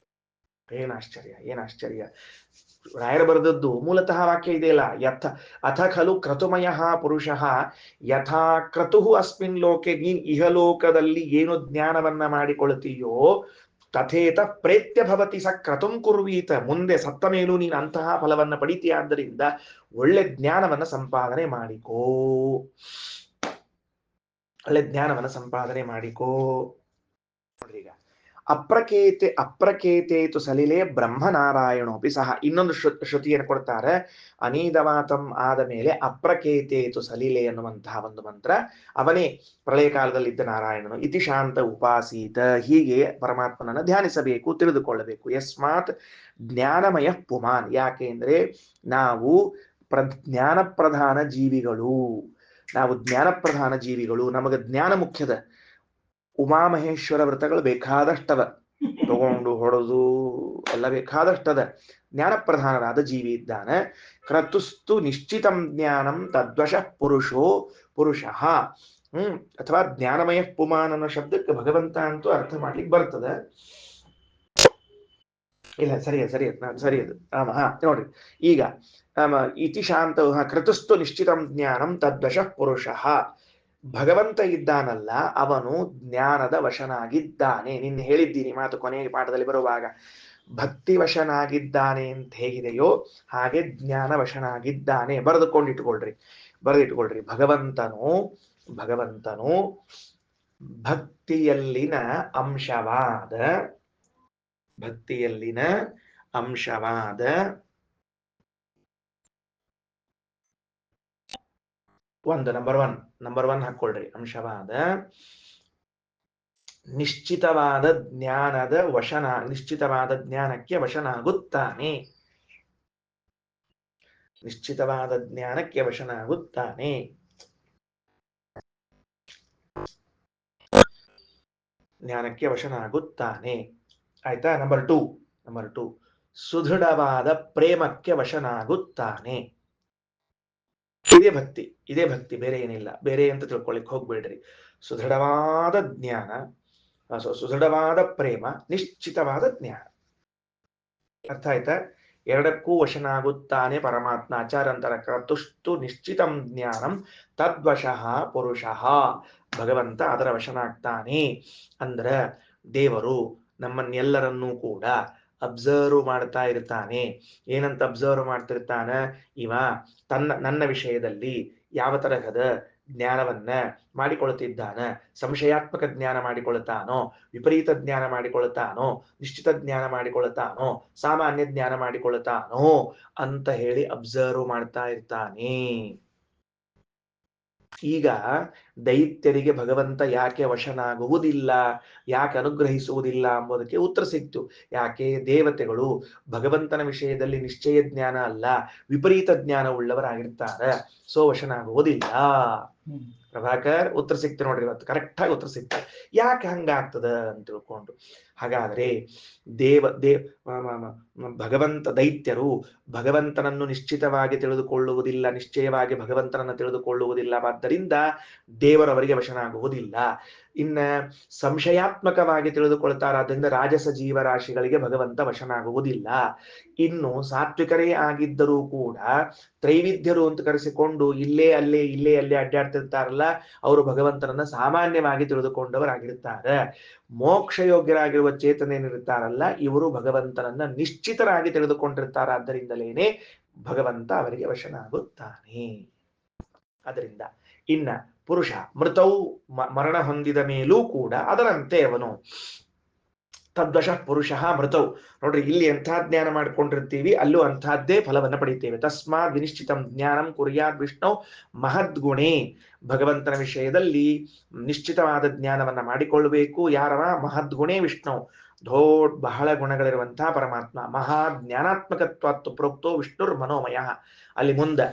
ಏನ್ ಆಶ್ಚರ್ಯ, ಏನ್ ಆಶ್ಚರ್ಯ. ರಾಯರು ಬರೆದದ್ದು ಮೂಲತಃ ವಾಕ್ಯ ಇದೆಯಲ್ಲ, ಅಥ ಖಲು ಕ್ರತುಮಯ ಪುರುಷಃ ಯಥಾ ಕ್ರತು ಅಸ್ಮಿನ್ ಲೋಕೆ. ನೀನ್ ಇಹಲೋಕದಲ್ಲಿ ಏನು ಜ್ಞಾನವನ್ನ ಮಾಡಿಕೊಳ್ತೀಯೋ ತಥೇತ ಪ್ರೇತ್ಯ ಭವತಿ ಸ ಕ್ರತುಂ ಕುರ್ವೀತ. ಮುಂದೆ ಸತ್ತ ಮೇಲೂ ನೀನು ಅಂತಹ ಫಲವನ್ನ ಪಡಿತೀಯ. ಆದ್ದರಿಂದ ಒಳ್ಳೆ ಜ್ಞಾನವನ್ನ ಸಂಪಾದನೆ ಮಾಡಿಕೋ, ಒಳ್ಳೆ ಜ್ಞಾನವನ್ನ ಸಂಪಾದನೆ ಮಾಡಿಕೋ. ಈಗ ಅಪ್ರಕೇತೇತು ಸಲಿಲೆ ಬ್ರಹ್ಮನಾರಾಯಣೋಪಿ ಸಹ. ಇನ್ನೊಂದು ಶ್ರುತಿಯನ್ನು ಕೊಡ್ತಾರೆ, ಅನೀದವಾತಂ ಆದ ಮೇಲೆ ಅಪ್ರಕೇತೇತು ಸಲಿಲೆ ಅನ್ನುವಂತಹ ಒಂದು ಮಂತ್ರ. ಅವನೇ ಪ್ರಳಯ ಕಾಲದಲ್ಲಿದ್ದ ನಾರಾಯಣನು. ಇತಿ ಶಾಂತ ಉಪಾಸೀತ. ಹೀಗೆ ಪರಮಾತ್ಮನನ್ನು ಧ್ಯಾನಿಸಬೇಕು, ತಿಳಿದುಕೊಳ್ಳಬೇಕು. ಯಸ್ಮಾತ್ ಜ್ಞಾನಮಯ ಪುಮಾನ್. ಯಾಕೆ ಅಂದ್ರೆ ನಾವು ಜ್ಞಾನ ಪ್ರಧಾನ ಜೀವಿಗಳು, ನಾವು ಜ್ಞಾನಪ್ರಧಾನ ಜೀವಿಗಳು. ನಮಗೆ ಜ್ಞಾನ ಮುಖ್ಯದ. ಉಮಾಮಹೇಶ್ವರ ವ್ರತಗಳು ಬೇಕಾದಷ್ಟದ, ತಗೊಂಡು ಹೊಡೆದು ಎಲ್ಲ ಬೇಕಾದಷ್ಟದ. ಜ್ಞಾನ ಪ್ರಧಾನರಾದ ಜೀವಿ ಇದ್ದಾನೆ. ಕ್ರತುಸ್ತು ನಿಶ್ಚಿತಂ ಜ್ಞಾನಂ ತದ್ವಶಃ ಪುರುಷಃ. ಅಥವಾ ಜ್ಞಾನಮಯ ಪುಮಾನ್ ಅನ್ನೋ ಶಬ್ದಕ್ಕೆ ಭಗವಂತ ಅಂತೂ ಅರ್ಥ ಮಾಡ್ಲಿಕ್ಕೆ ಬರ್ತದೆ. ಇಲ್ಲ, ಸರಿಯದು. ನೋಡ್ರಿ ಈಗ ಇತಿ ಶಾಂತ ಕ್ರತುಸ್ತು ನಿಶ್ಚಿತಂ ಜ್ಞಾನಂ ತದ್ವಶಃ ಪುರುಷಃ. ಭಗವಂತ ಇದ್ದಾನಲ್ಲ, ಅವನು ಜ್ಞಾನದ ವಶನಾಗಿದ್ದಾನೆ. ನಿನ್ನೆ ಹೇಳಿದ್ದೀನಿ ಮಾತು ಕೊನೆಯ ಪಾಠದಲ್ಲಿ ಬರುವಾಗ, ಭಕ್ತಿ ವಶನಾಗಿದ್ದಾನೆ ಅಂತ ಹೇಗಿದೆಯೋ ಹಾಗೆ ಜ್ಞಾನ ವಶನಾಗಿದ್ದಾನೆ. ಬರೆದುಕೊಂಡಿಟ್ಕೊಳ್ರಿ. ಭಗವಂತನು ಭಕ್ತಿಯಲ್ಲಿನ ಅಂಶವಾದ ನಂಬರ್ ಒನ್ ಹಾಕೊಳ್ರಿ. ಅಂಶವಾದ ನಿಶ್ಚಿತವಾದ ಜ್ಞಾನಕ್ಕೆ ವಶನಾಗುತ್ತಾನೆ. ನಿಶ್ಚಿತವಾದ ಜ್ಞಾನಕ್ಕೆ ವಶನಾಗುತ್ತಾನೆ. ಆಯ್ತಾ? ನಂಬರ್ ಟು ಸುದೃಢವಾದ ಪ್ರೇಮಕ್ಕೆ ವಶನಾಗುತ್ತಾನೆ. ಇದೇ ಭಕ್ತಿ, ಬೇರೆ ಏನಿಲ್ಲ. ಬೇರೆ ಅಂತ ತಿಳ್ಕೊಳ್ಳಿಕ್ ಹೋಗ್ಬೇಡ್ರಿ. ಸುದೃಢವಾದ ಜ್ಞಾನ, ಸುದೃಢವಾದ ಪ್ರೇಮ, ನಿಶ್ಚಿತವಾದ ಜ್ಞಾನ. ಅರ್ಥ ಆಯ್ತಾ? ಎರಡಕ್ಕೂ ವಶನಾಗುತ್ತಾನೆ ಪರಮಾತ್ಮ. ಆಚಾರಂತರ ಕ್ರತುಸ್ತು ನಿಶ್ಚಿತಂ ಜ್ಞಾನಂ ತದ್ವಶಃ ಪುರುಷಃ. ಭಗವಂತ ಅದರ ವಶನಾಗ್ತಾನೆ. ಅಂದ್ರ ದೇವರು ನಮ್ಮನ್ನೆಲ್ಲರನ್ನೂ ಕೂಡ ಅಬ್ಸರ್ವ್ ಮಾಡ್ತಾ ಇರ್ತಾನೆ. ಏನಂತ ಅಬ್ಸರ್ವ್ ಮಾಡ್ತಿರ್ತಾನ? ಇವ ನನ್ನ ವಿಷಯದಲ್ಲಿ ಯಾವ ತರಹದ ಜ್ಞಾನವನ್ನ ಮಾಡಿಕೊಳ್ತಿದ್ದಾನ, ಸಂಶಯಾತ್ಮಕ ಜ್ಞಾನ ಮಾಡಿಕೊಳ್ತಾನೋ, ವಿಪರೀತ ಜ್ಞಾನ ಮಾಡಿಕೊಳ್ತಾನೋ, ನಿಶ್ಚಿತ ಜ್ಞಾನ ಮಾಡಿಕೊಳ್ತಾನೋ, ಸಾಮಾನ್ಯ ಜ್ಞಾನ ಮಾಡಿಕೊಳ್ತಾನೋ ಅಂತ ಹೇಳಿ ಅಬ್ಸರ್ವ್ ಮಾಡ್ತಾ ಇರ್ತಾನೆ. ಈಗ ದೈತ್ಯರಿಗೆ ಭಗವಂತ ಯಾಕೆ ವಶನಾಗುವುದಿಲ್ಲ, ಯಾಕೆ ಅನುಗ್ರಹಿಸುವುದಿಲ್ಲ ಎಂಬುದಕ್ಕೆ ಉತ್ತರ ಸಿಕ್ತು. ಯಾಕೆ? ದೇವತೆಗಳು ಭಗವಂತನ ವಿಷಯದಲ್ಲಿ ನಿಶ್ಚಯ ಜ್ಞಾನ ಅಲ್ಲ, ವಿಪರೀತ ಜ್ಞಾನ ಉಳ್ಳವರಾಗಿರ್ತಾರೆ. ಸೊ ವಶನಾಗುವುದಿಲ್ಲ. ಪ್ರಭಾಕರ್ ಉತ್ತರ ಸಿಕ್ತು ನೋಡ್ರಿ, ಇವತ್ತು ಕರೆಕ್ಟ್ ಆಗಿ ಉತ್ತರ ಸಿಕ್ತ. ಯಾಕೆ ಹಂಗಾಗ್ತದ ಅಂತ ತಿಳ್ಕೊಂಡು. ಹಾಗಾದ್ರೆ ಭಗವಂತ ದೈತ್ಯರು ಭಗವಂತನನ್ನು ನಿಶ್ಚಿತವಾಗಿ ತಿಳಿದುಕೊಳ್ಳುವುದಿಲ್ಲ, ನಿಶ್ಚಯವಾಗಿ ಭಗವಂತನನ್ನು ತಿಳಿದುಕೊಳ್ಳುವುದಿಲ್ಲ. ಆದ್ದರಿಂದ ದೇವರವರಿಗೆ ವಶನಾಗುವುದಿಲ್ಲ. ಇನ್ನ ಸಂಶಯಾತ್ಮಕವಾಗಿ ತಿಳಿದುಕೊಳ್ತಾರಾದ್ರಿಂದ ರಾಜಸ ಜೀವರಾಶಿಗಳಿಗೆ ಭಗವಂತ ವಶನಾಗುವುದಿಲ್ಲ. ಇನ್ನು ಸಾತ್ವಿಕರೇ ಆಗಿದ್ದರೂ ಕೂಡ ತ್ರೈವಿಧ್ಯರು ಅಂತ ಕರೆಸಿಕೊಂಡು ಇಲ್ಲೇ ಅಲ್ಲೇ ಅಡ್ಡಾಡ್ತಿರ್ತಾರಲ್ಲ, ಅವರು ಭಗವಂತನನ್ನ ಸಾಮಾನ್ಯವಾಗಿ ತಿಳಿದುಕೊಂಡವರಾಗಿರ್ತಾರೆ. ಮೋಕ್ಷ ಯೋಗ್ಯರಾಗಿರುವ ಚೇತನೇನಿರ್ತಾರಲ್ಲ, ಇವರು ಭಗವಂತನನ್ನ ನಿಶ್ಚಿತರಾಗಿ ತಿಳಿದುಕೊಂಡಿರ್ತಾರಾದ್ದರಿಂದಲೇನೆ ಭಗವಂತ ಅವರಿಗೆ ವಶನಾಗುತ್ತಾನೆ. ಅದರಿಂದ ಇನ್ನ ಪುರುಷ ಮೃತವು ಮರಣ ಹೊಂದಿದ ಮೇಲೂ ಕೂಡ ಅದರಂತೆ ಅವನು ತದ್ವಶಃ ಪುರುಷ ಮೃತವು. ನೋಡ್ರಿ, ಇಲ್ಲಿ ಎಂಥ ಜ್ಞಾನ ಮಾಡ್ಕೊಂಡಿರ್ತೀವಿ ಅಲ್ಲೂ ಅಂಥದ್ದೇ ಫಲವನ್ನ ಪಡಿತೇವೆ. ತಸ್ಮಾತ್ ವಿನಿಶ್ಚಿತಂ ಜ್ಞಾನಂ ಕುರ್ಯಾದ್ ವಿಷ್ಣು ಮಹದ್ಗುಣೇ. ಭಗವಂತನ ವಿಷಯದಲ್ಲಿ ನಿಶ್ಚಿತವಾದ ಜ್ಞಾನವನ್ನ ಮಾಡಿಕೊಳ್ಳಬೇಕು. ಯಾರವ? ಮಹದ್ಗುಣೇ ವಿಷ್ಣು, ಬಹಳ ಗುಣಗಳಿರುವಂತಹ ಪರಮಾತ್ಮ. ಮಹಾ ಜ್ಞಾನಾತ್ಮಕತ್ವತ್ತು ಪ್ರೋಕ್ತೋ ವಿಷ್ಣುರ್ ಮನೋಮಯ. ಅಲ್ಲಿ ಮುಂದೆ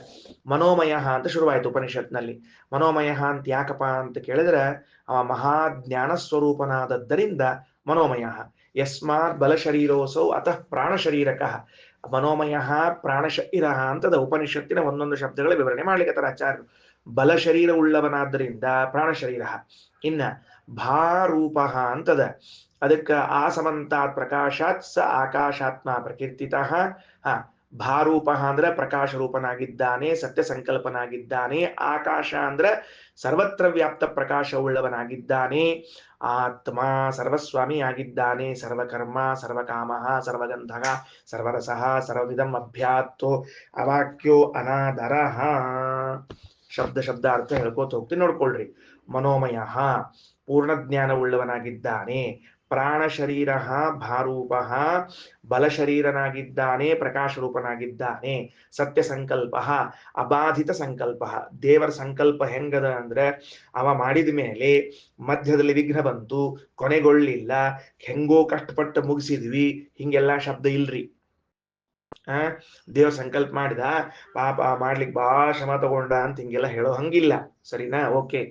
ಮನೋಮಯ ಅಂತ ಶುರುವಾಯಿತು ಉಪನಿಷತ್ನಲ್ಲಿ. ಮನೋಮಯ ಅಂತ ಯಾಕಪ್ಪ ಅಂತ ಕೇಳಿದ್ರೆ, ಅವ ಮಹಾಜ್ಞಾನ ಸ್ವರೂಪನಾದದ್ದರಿಂದ ಮನೋಮಯ. ಯಸ್ಮಾತ್ ಬಲಶರೀರೋಸೌ ಅತಃ ಪ್ರಾಣಶರೀರಕ. ಮನೋಮಯ ಪ್ರಾಣಶರೀರ ಅಂತದ ಉಪನಿಷತ್ತಿನ ಒಂದೊಂದು ಶಬ್ದಗಳ ವಿವರಣೆ ಮಾಡ್ಲಿಕ್ಕೆ ಆಚಾರ್ಯರು. ಬಲಶರೀರ ಉಳ್ಳವನಾದ್ದರಿಂದ ಪ್ರಾಣಶರೀರ. ಇನ್ನ ಭಾರೂಪ ಅಂತದ, ಅದಕ್ಕೆ ಆಸಮಂತಾತ್ ಪ್ರಕಾಶಾತ್ ಸ ಆಕಾಶಾತ್ಮ ಪ್ರಕೀರ್ತಿತಃ. ಭಾರೂಪ ಅಂದ್ರೆ ಪ್ರಕಾಶ ರೂಪನಾಗಿದ್ದಾನೆ, ಸತ್ಯ ಸಂಕಲ್ಪನಾಗಿದ್ದಾನೆ. ಆಕಾಶ ಅಂದ್ರೆ ಸರ್ವತ್ರ ವ್ಯಾಪ್ತ ಪ್ರಕಾಶ ಉಳ್ಳವನಾಗಿದ್ದಾನೆ. ಆತ್ಮ ಸರ್ವಸ್ವಾಮಿ ಆಗಿದ್ದಾನೆ. ಸರ್ವಕರ್ಮ ಸರ್ವಕಾಮ ಸರ್ವಗಂಧ ಸರ್ವರಸ ಸರ್ವವಿಧಂ ಅಭ್ಯಾತ್ತೋ ಅವಾಕ್ಯೋ ಅನಾದರ. ಶಬ್ದ ಅರ್ಥ ಹೇಳ್ಕೋತ ಹೋಗ್ತೀನಿ, ನೋಡ್ಕೊಳ್ರಿ. ಮನೋಮಯ ಪೂರ್ಣ ಜ್ಞಾನ ಉಳ್ಳವನಾಗಿದ್ದಾನೆ. ಪ್ರಾಣ ಶರೀರ ಭಾರೂಪ ಬಲಶರೀರನಾಗಿದ್ದಾನೆ, ಪ್ರಕಾಶ ರೂಪನಾಗಿದ್ದಾನೆ. ಸತ್ಯ ಸಂಕಲ್ಪ ಅಬಾಧಿತ ಸಂಕಲ್ಪ. ದೇವರ ಸಂಕಲ್ಪ ಹೆಂಗದ ಅಂದ್ರೆ, ಅವ ಮಾಡಿದ ಮೇಲೆ ಮಧ್ಯದಲ್ಲಿ ವಿಘ್ನ ಬಂತು, ಕೊನೆಗೊಳ್ಳಿಲ್ಲ, ಹೆಂಗೋ ಕಷ್ಟಪಟ್ಟು ಮುಗಿಸಿದ್ವಿ, ಹಿಂಗೆಲ್ಲಾ ಶಬ್ದ ಇಲ್ರಿ. ದೇವ್ರ ಸಂಕಲ್ಪ ಮಾಡಿದ, ಪಾಪ ಮಾಡ್ಲಿಕ್ಕೆ ಬಹಳ ಶ್ರಮ ತಗೊಂಡ ಅಂತ ಹಿಂಗೆಲ್ಲ ಹೇಳೋ ಹಂಗಿಲ್ಲ. ಸರಿನಾ? ಓಕೆ.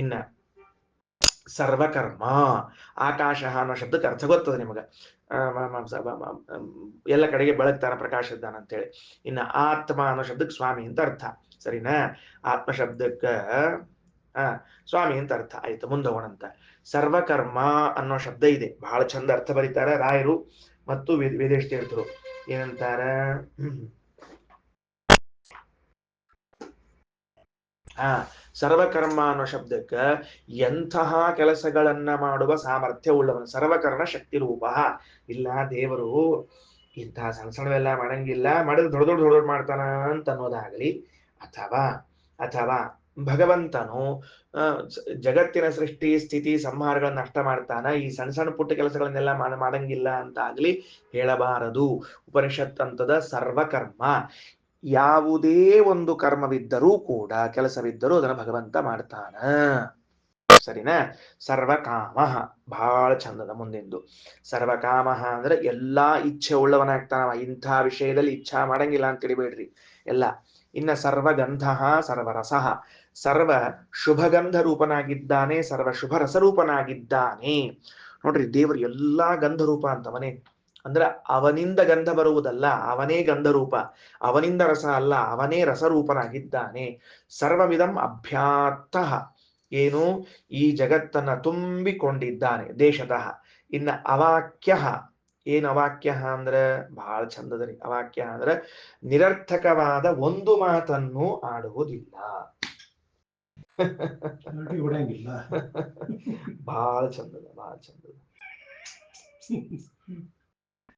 ಇನ್ನ ಸರ್ವಕರ್ಮ, ಆಕಾಶ ಅನ್ನೋ ಶಬ್ದಕ್ಕೆ ಅರ್ಥ ಗೊತ್ತದ ನಿಮಗ. ಎಲ್ಲ ಕಡೆಗೆ ಬೆಳಗ್ತಾನ ಪ್ರಕಾಶದ್ದಾನ ಅಂತೇಳಿ. ಇನ್ನ ಆತ್ಮ ಅನ್ನೋ ಶಬ್ದಕ್ಕೆ ಸ್ವಾಮಿ ಅಂತ ಅರ್ಥ. ಸರಿನಾ? ಆತ್ಮ ಶಬ್ದಕ್ಕ ಸ್ವಾಮಿ ಅಂತ ಅರ್ಥ. ಆಯ್ತು, ಮುಂದೋಗೋಣಂತ. ಸರ್ವಕರ್ಮ ಅನ್ನೋ ಶಬ್ದ ಇದೆ, ಬಹಳ ಚಂದ ಅರ್ಥ ಬರೀತಾರ ರಾಯರು ಮತ್ತು ವೇದೇಶ್ ತೀರ್ಥರು. ಏನಂತಾರ? ಸರ್ವಕರ್ಮ ಅನ್ನೋ ಶಬ್ದಕ್ಕೆ ಎಂತಹ ಕೆಲಸಗಳನ್ನ ಮಾಡುವ ಸಾಮರ್ಥ್ಯ ಉಳ್ಳವನು, ಸರ್ವಕರ್ಣ ಶಕ್ತಿ ರೂಪ. ಇಲ್ಲ ದೇವರು ಇಂತಹ ಸಣ್ಣ ಸಣ್ಣವೆಲ್ಲ ಮಾಡಂಗಿಲ್ಲ, ಮಾಡಿದ್ರೆ ದೊಡ್ಡ ಮಾಡ್ತಾನ ಅಂತ ಅನ್ನೋದಾಗಲಿ, ಅಥವಾ ಭಗವಂತನು ಜಗತ್ತಿನ ಸೃಷ್ಟಿ ಸ್ಥಿತಿ ಸಂಹಾರಗಳನ್ನ ನಷ್ಟ ಮಾಡ್ತಾನ, ಈ ಸಣ್ಣ ಪುಟ್ಟ ಕೆಲಸಗಳನ್ನೆಲ್ಲ ಮಾಡಂಗಿಲ್ಲ ಅಂತ ಆಗ್ಲಿ ಹೇಳಬಾರದು. ಉಪನಿಷತ್ ಅಂತದ ಸರ್ವಕರ್ಮ, ಯಾವುದೇ ಒಂದು ಕರ್ಮವಿದ್ದರೂ ಕೂಡ, ಕೆಲಸವಿದ್ದರೂ ಅದನ್ನು ಭಗವಂತ ಮಾಡ್ತಾನ. ಸರಿನಾ? ಸರ್ವಕಾಮ ಬಹಳ ಚಂದದ ಮುಂದೆಂದು. ಸರ್ವಕಾಮ ಅಂದ್ರೆ ಎಲ್ಲಾ ಇಚ್ಛೆ ಉಳ್ಳವನಾಗ್ತಾನವ. ಇಂಥ ವಿಷಯದಲ್ಲಿ ಇಚ್ಛಾ ಮಾಡಂಗಿಲ್ಲ ಅಂತ ತಿಳಿಬೇಡ್ರಿ ಎಲ್ಲ. ಇನ್ನ ಸರ್ವಗಂಧ ಸರ್ವರಸ, ಸರ್ವ ಶುಭಗಂಧ ರೂಪನಾಗಿದ್ದಾನೆ, ಸರ್ವ ಶುಭ ರಸರೂಪನಾಗಿದ್ದಾನೆ. ನೋಡ್ರಿ, ದೇವರು ಎಲ್ಲಾ ಗಂಧ ರೂಪ ಅಂತವನೇ. ಅಂದ್ರೆ ಅವನಿಂದ ಗಂಧ ಬರುವುದಲ್ಲ, ಅವನೇ ಗಂಧರೂಪ. ಅವನಿಂದ ರಸ ಅಲ್ಲ, ಅವನೇ ರಸರೂಪನಾಗಿದ್ದಾನೆ. ಸರ್ವವಿಧಂ ಅಭ್ಯಾತ್ತ, ಏನು ಈ ಜಗತ್ತನ್ನ ತುಂಬಿಕೊಂಡಿದ್ದಾನೆ ದೇಶತಃ. ಇನ್ನ ಅವಾಕ್ಯ, ಏನು ಅವಾಕ್ಯ ಅಂದ್ರೆ ಬಹಳ ಚಂದದರಿ. ಅವಾಕ್ಯ ಅಂದ್ರೆ ನಿರರ್ಥಕವಾದ ಒಂದು ಮಾತನ್ನು ಆಡುವುದಿಲ್ಲ. ಬಹಳ ಚಂದದ, ಬಹಳ ಚಂದದ.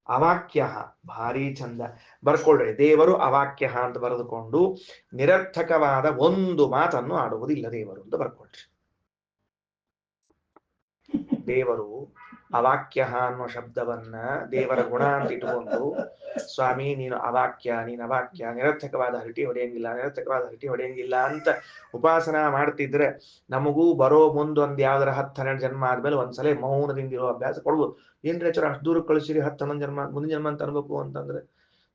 ಅವಾಕ್ಯ ಭಾರಿ ಚಂದ ಬರ್ಕೊಳ್ರಿ. ದೇವರು ಅವಾಕ್ಯ ಅಂತ ಬರೆದುಕೊಂಡು ನಿರರ್ಥಕವಾದ ಒಂದು ಮಾತನ್ನು ಆಡುವುದಿಲ್ಲ ದೇವರು ಅಂತ ಬರ್ಕೊಳ್ರಿ. ದೇವರು ಅವಾಕ್ಯ ಅನ್ನೋ ಶಬ್ದವನ್ನ ದೇವರ ಗುಣ ಅಂತ ಇಟ್ಕೊಂಡು, ಸ್ವಾಮಿ ನೀನು ಅವಾಕ್ಯ, ನಿರರ್ಥಕವಾದ ಹರಟಿ ಹೊಡೆಯಂಗಿಲ್ಲ ಅಂತ ಉಪಾಸನ ಮಾಡ್ತಿದ್ರೆ, ನಮಗೂ ಬರೋ ಮುಂದೊಂದ್ ಯಾವ್ದಾರ 10-12 ಜನ್ಮ ಆದ್ಮೇಲೆ ಒಂದ್ಸಲ ಮೌನದಿಂದ ಇರೋ ಅಭ್ಯಾಸ ಕೊಡ್ಬೋದು. ಏನ್ರಿ ಆಚಾರ ಅಷ್ಟು ದೂರ ಕಳಿಸಿರಿ, 10-11 ಜನ್ಮ ಮುಂದಿನ ಜನ್ಮ ಅಂತ ಅನ್ಬೇಕು ಅಂತಂದ್ರೆ,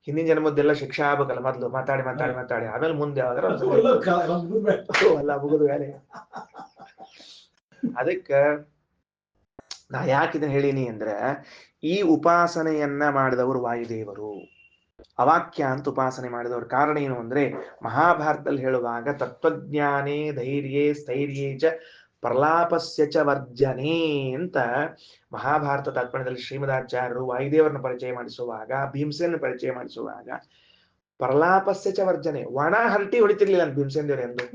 ಹಿಂದಿನ ಜನ್ಮದ್ದೆಲ್ಲ ಶಿಕ್ಷಾ ಆಗ್ಬೇಕಲ್ಲ. ಮೊದ್ಲು ಮಾತಾಡಿ ಆಮೇಲೆ ಮುಂದೆ ಯಾವ್ದಾರ ಅಲ್ಲ ಮುಗಿದು ಬೇರೆ. ಅದಕ್ಕೆ ನಾ ಯಾಕೆ ಇದನ್ನ ಹೇಳಿನಿ ಅಂದ್ರೆ, ಈ ಉಪಾಸನೆಯನ್ನ ಮಾಡಿದವರು ವಾಯುದೇವರು, ಅವಾಕ್ಯ ಅಂತ ಉಪಾಸನೆ ಮಾಡಿದವರು. ಕಾರಣ ಏನು ಅಂದ್ರೆ, ಮಹಾಭಾರತದಲ್ಲಿ ಹೇಳುವಾಗ ತತ್ವಜ್ಞಾನೇ ಧೈರ್ಯೇ ಸ್ಥೈರ್ಯೇ ಚ ಪ್ರಲಾಪಸ್ಯ ಚ ವರ್ಜನೆ ಅಂತ ಮಹಾಭಾರತ ತಾತ್ಪರ್ಯದಲ್ಲಿ ಶ್ರೀಮದಾಚಾರ್ಯರು ವಾಯುದೇವರನ್ನ ಪರಿಚಯ ಮಾಡಿಸುವಾಗ, ಭೀಮಸೇನ ಪರಿಚಯ ಮಾಡಿಸುವಾಗ ಪ್ರಲಾಪಸ್ಯ ಚ ವರ್ಜನೆ, ಒಣ ಹರಟಿ ಹೊಡಿತಿರ್ಲಿಲ್ಲ ಅಂತ ಭೀಮಸೇನ ದೇವರು ಎಂದು.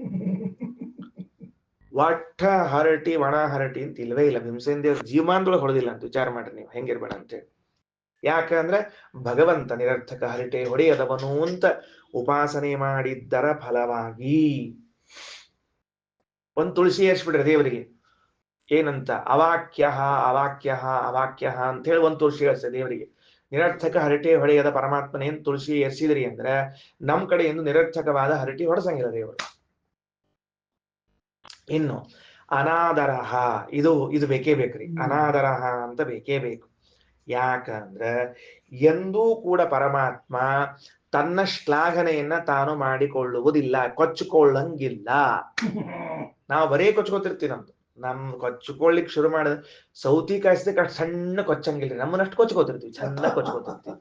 ಒಟ್ಟ ಹರಟಿ ಒಣ ಹರಟಿ ಅಂತ ಇಲ್ವೇ ಇಲ್ಲ. ಭೀಮಸೇನ ದೇವ್ರ ಜೀವಮಾನದೊಳಗೆ ಹೊಡೆದಿಲ್ಲ ಅಂತ ವಿಚಾರ ಮಾಡ್ರಿ ನೀವು, ಹೆಂಗಿರ್ಬೇಡ ಅಂತೇಳಿ. ಯಾಕಂದ್ರೆ ಭಗವಂತ ನಿರರ್ಥಕ ಹರಟೆ ಹೊಡೆಯದವನು ಅಂತ ಉಪಾಸನೆ ಮಾಡಿದ್ದರ ಫಲವಾಗಿ ಒಂದು ತುಳಸಿ ಏರ್ಸ್ಬಿಡ್ರಿ ದೇವರಿಗೆ. ಏನಂತ ಅವಾಕ್ಯ ಅವಾಕ್ಯ ಅವಾಕ್ಯ ಅಂತ ಹೇಳಿ ಒಂದು ತುಳಸಿ ಏರ್ಸ ದೇವರಿಗೆ. ನಿರರ್ಥಕ ಹರಟೆ ಹೊಡೆಯದ ಪರಮಾತ್ಮನೇನ್ ತುಳಸಿ ಏರ್ಸಿದ್ರಿ ಅಂದ್ರೆ ನಮ್ ಕಡೆಯಿಂದ ನಿರರ್ಥಕವಾದ ಹರಟಿ ಹೊಡೆಸಂಗಿಲ್ಲ ದೇವರು. ಇನ್ನು ಅನಾದರಹ, ಇದು ಬೇಕೇ ಬೇಕ್ರಿ. ಅನಾದರಹ ಅಂತ ಬೇಕೇ ಬೇಕು. ಯಾಕಂದ್ರೆ ಎಂದೂ ಕೂಡ ಪರಮಾತ್ಮ ತನ್ನ ಶ್ಲಾಘನೆಯನ್ನ ತಾನು ಮಾಡಿಕೊಳ್ಳುವುದಿಲ್ಲ, ಕೊಚ್ಚಿಕೊಳ್ಳಂಗಿಲ್ಲ. ನಾವು ಬರೇ ಕೊಚ್ಕೋತಿರ್ತೀವಿ. ನಮ್ ಕೊಚ್ಚಿಕೊಳ್ಳಿಕ್ ಶುರು ಮಾಡಿದ ಸೌತಿಕಾಯಿ ಸಣ್ಣ ಕೊಚ್ಚಂಗಿಲ್ರಿ, ನಮ್ಮನ್ನಷ್ಟು ಕೊಚ್ಕೋತಿರ್ತೀವಿ, ಚಂದ ಕೊಚ್ಕೋತಿರ್ತೀವಿ.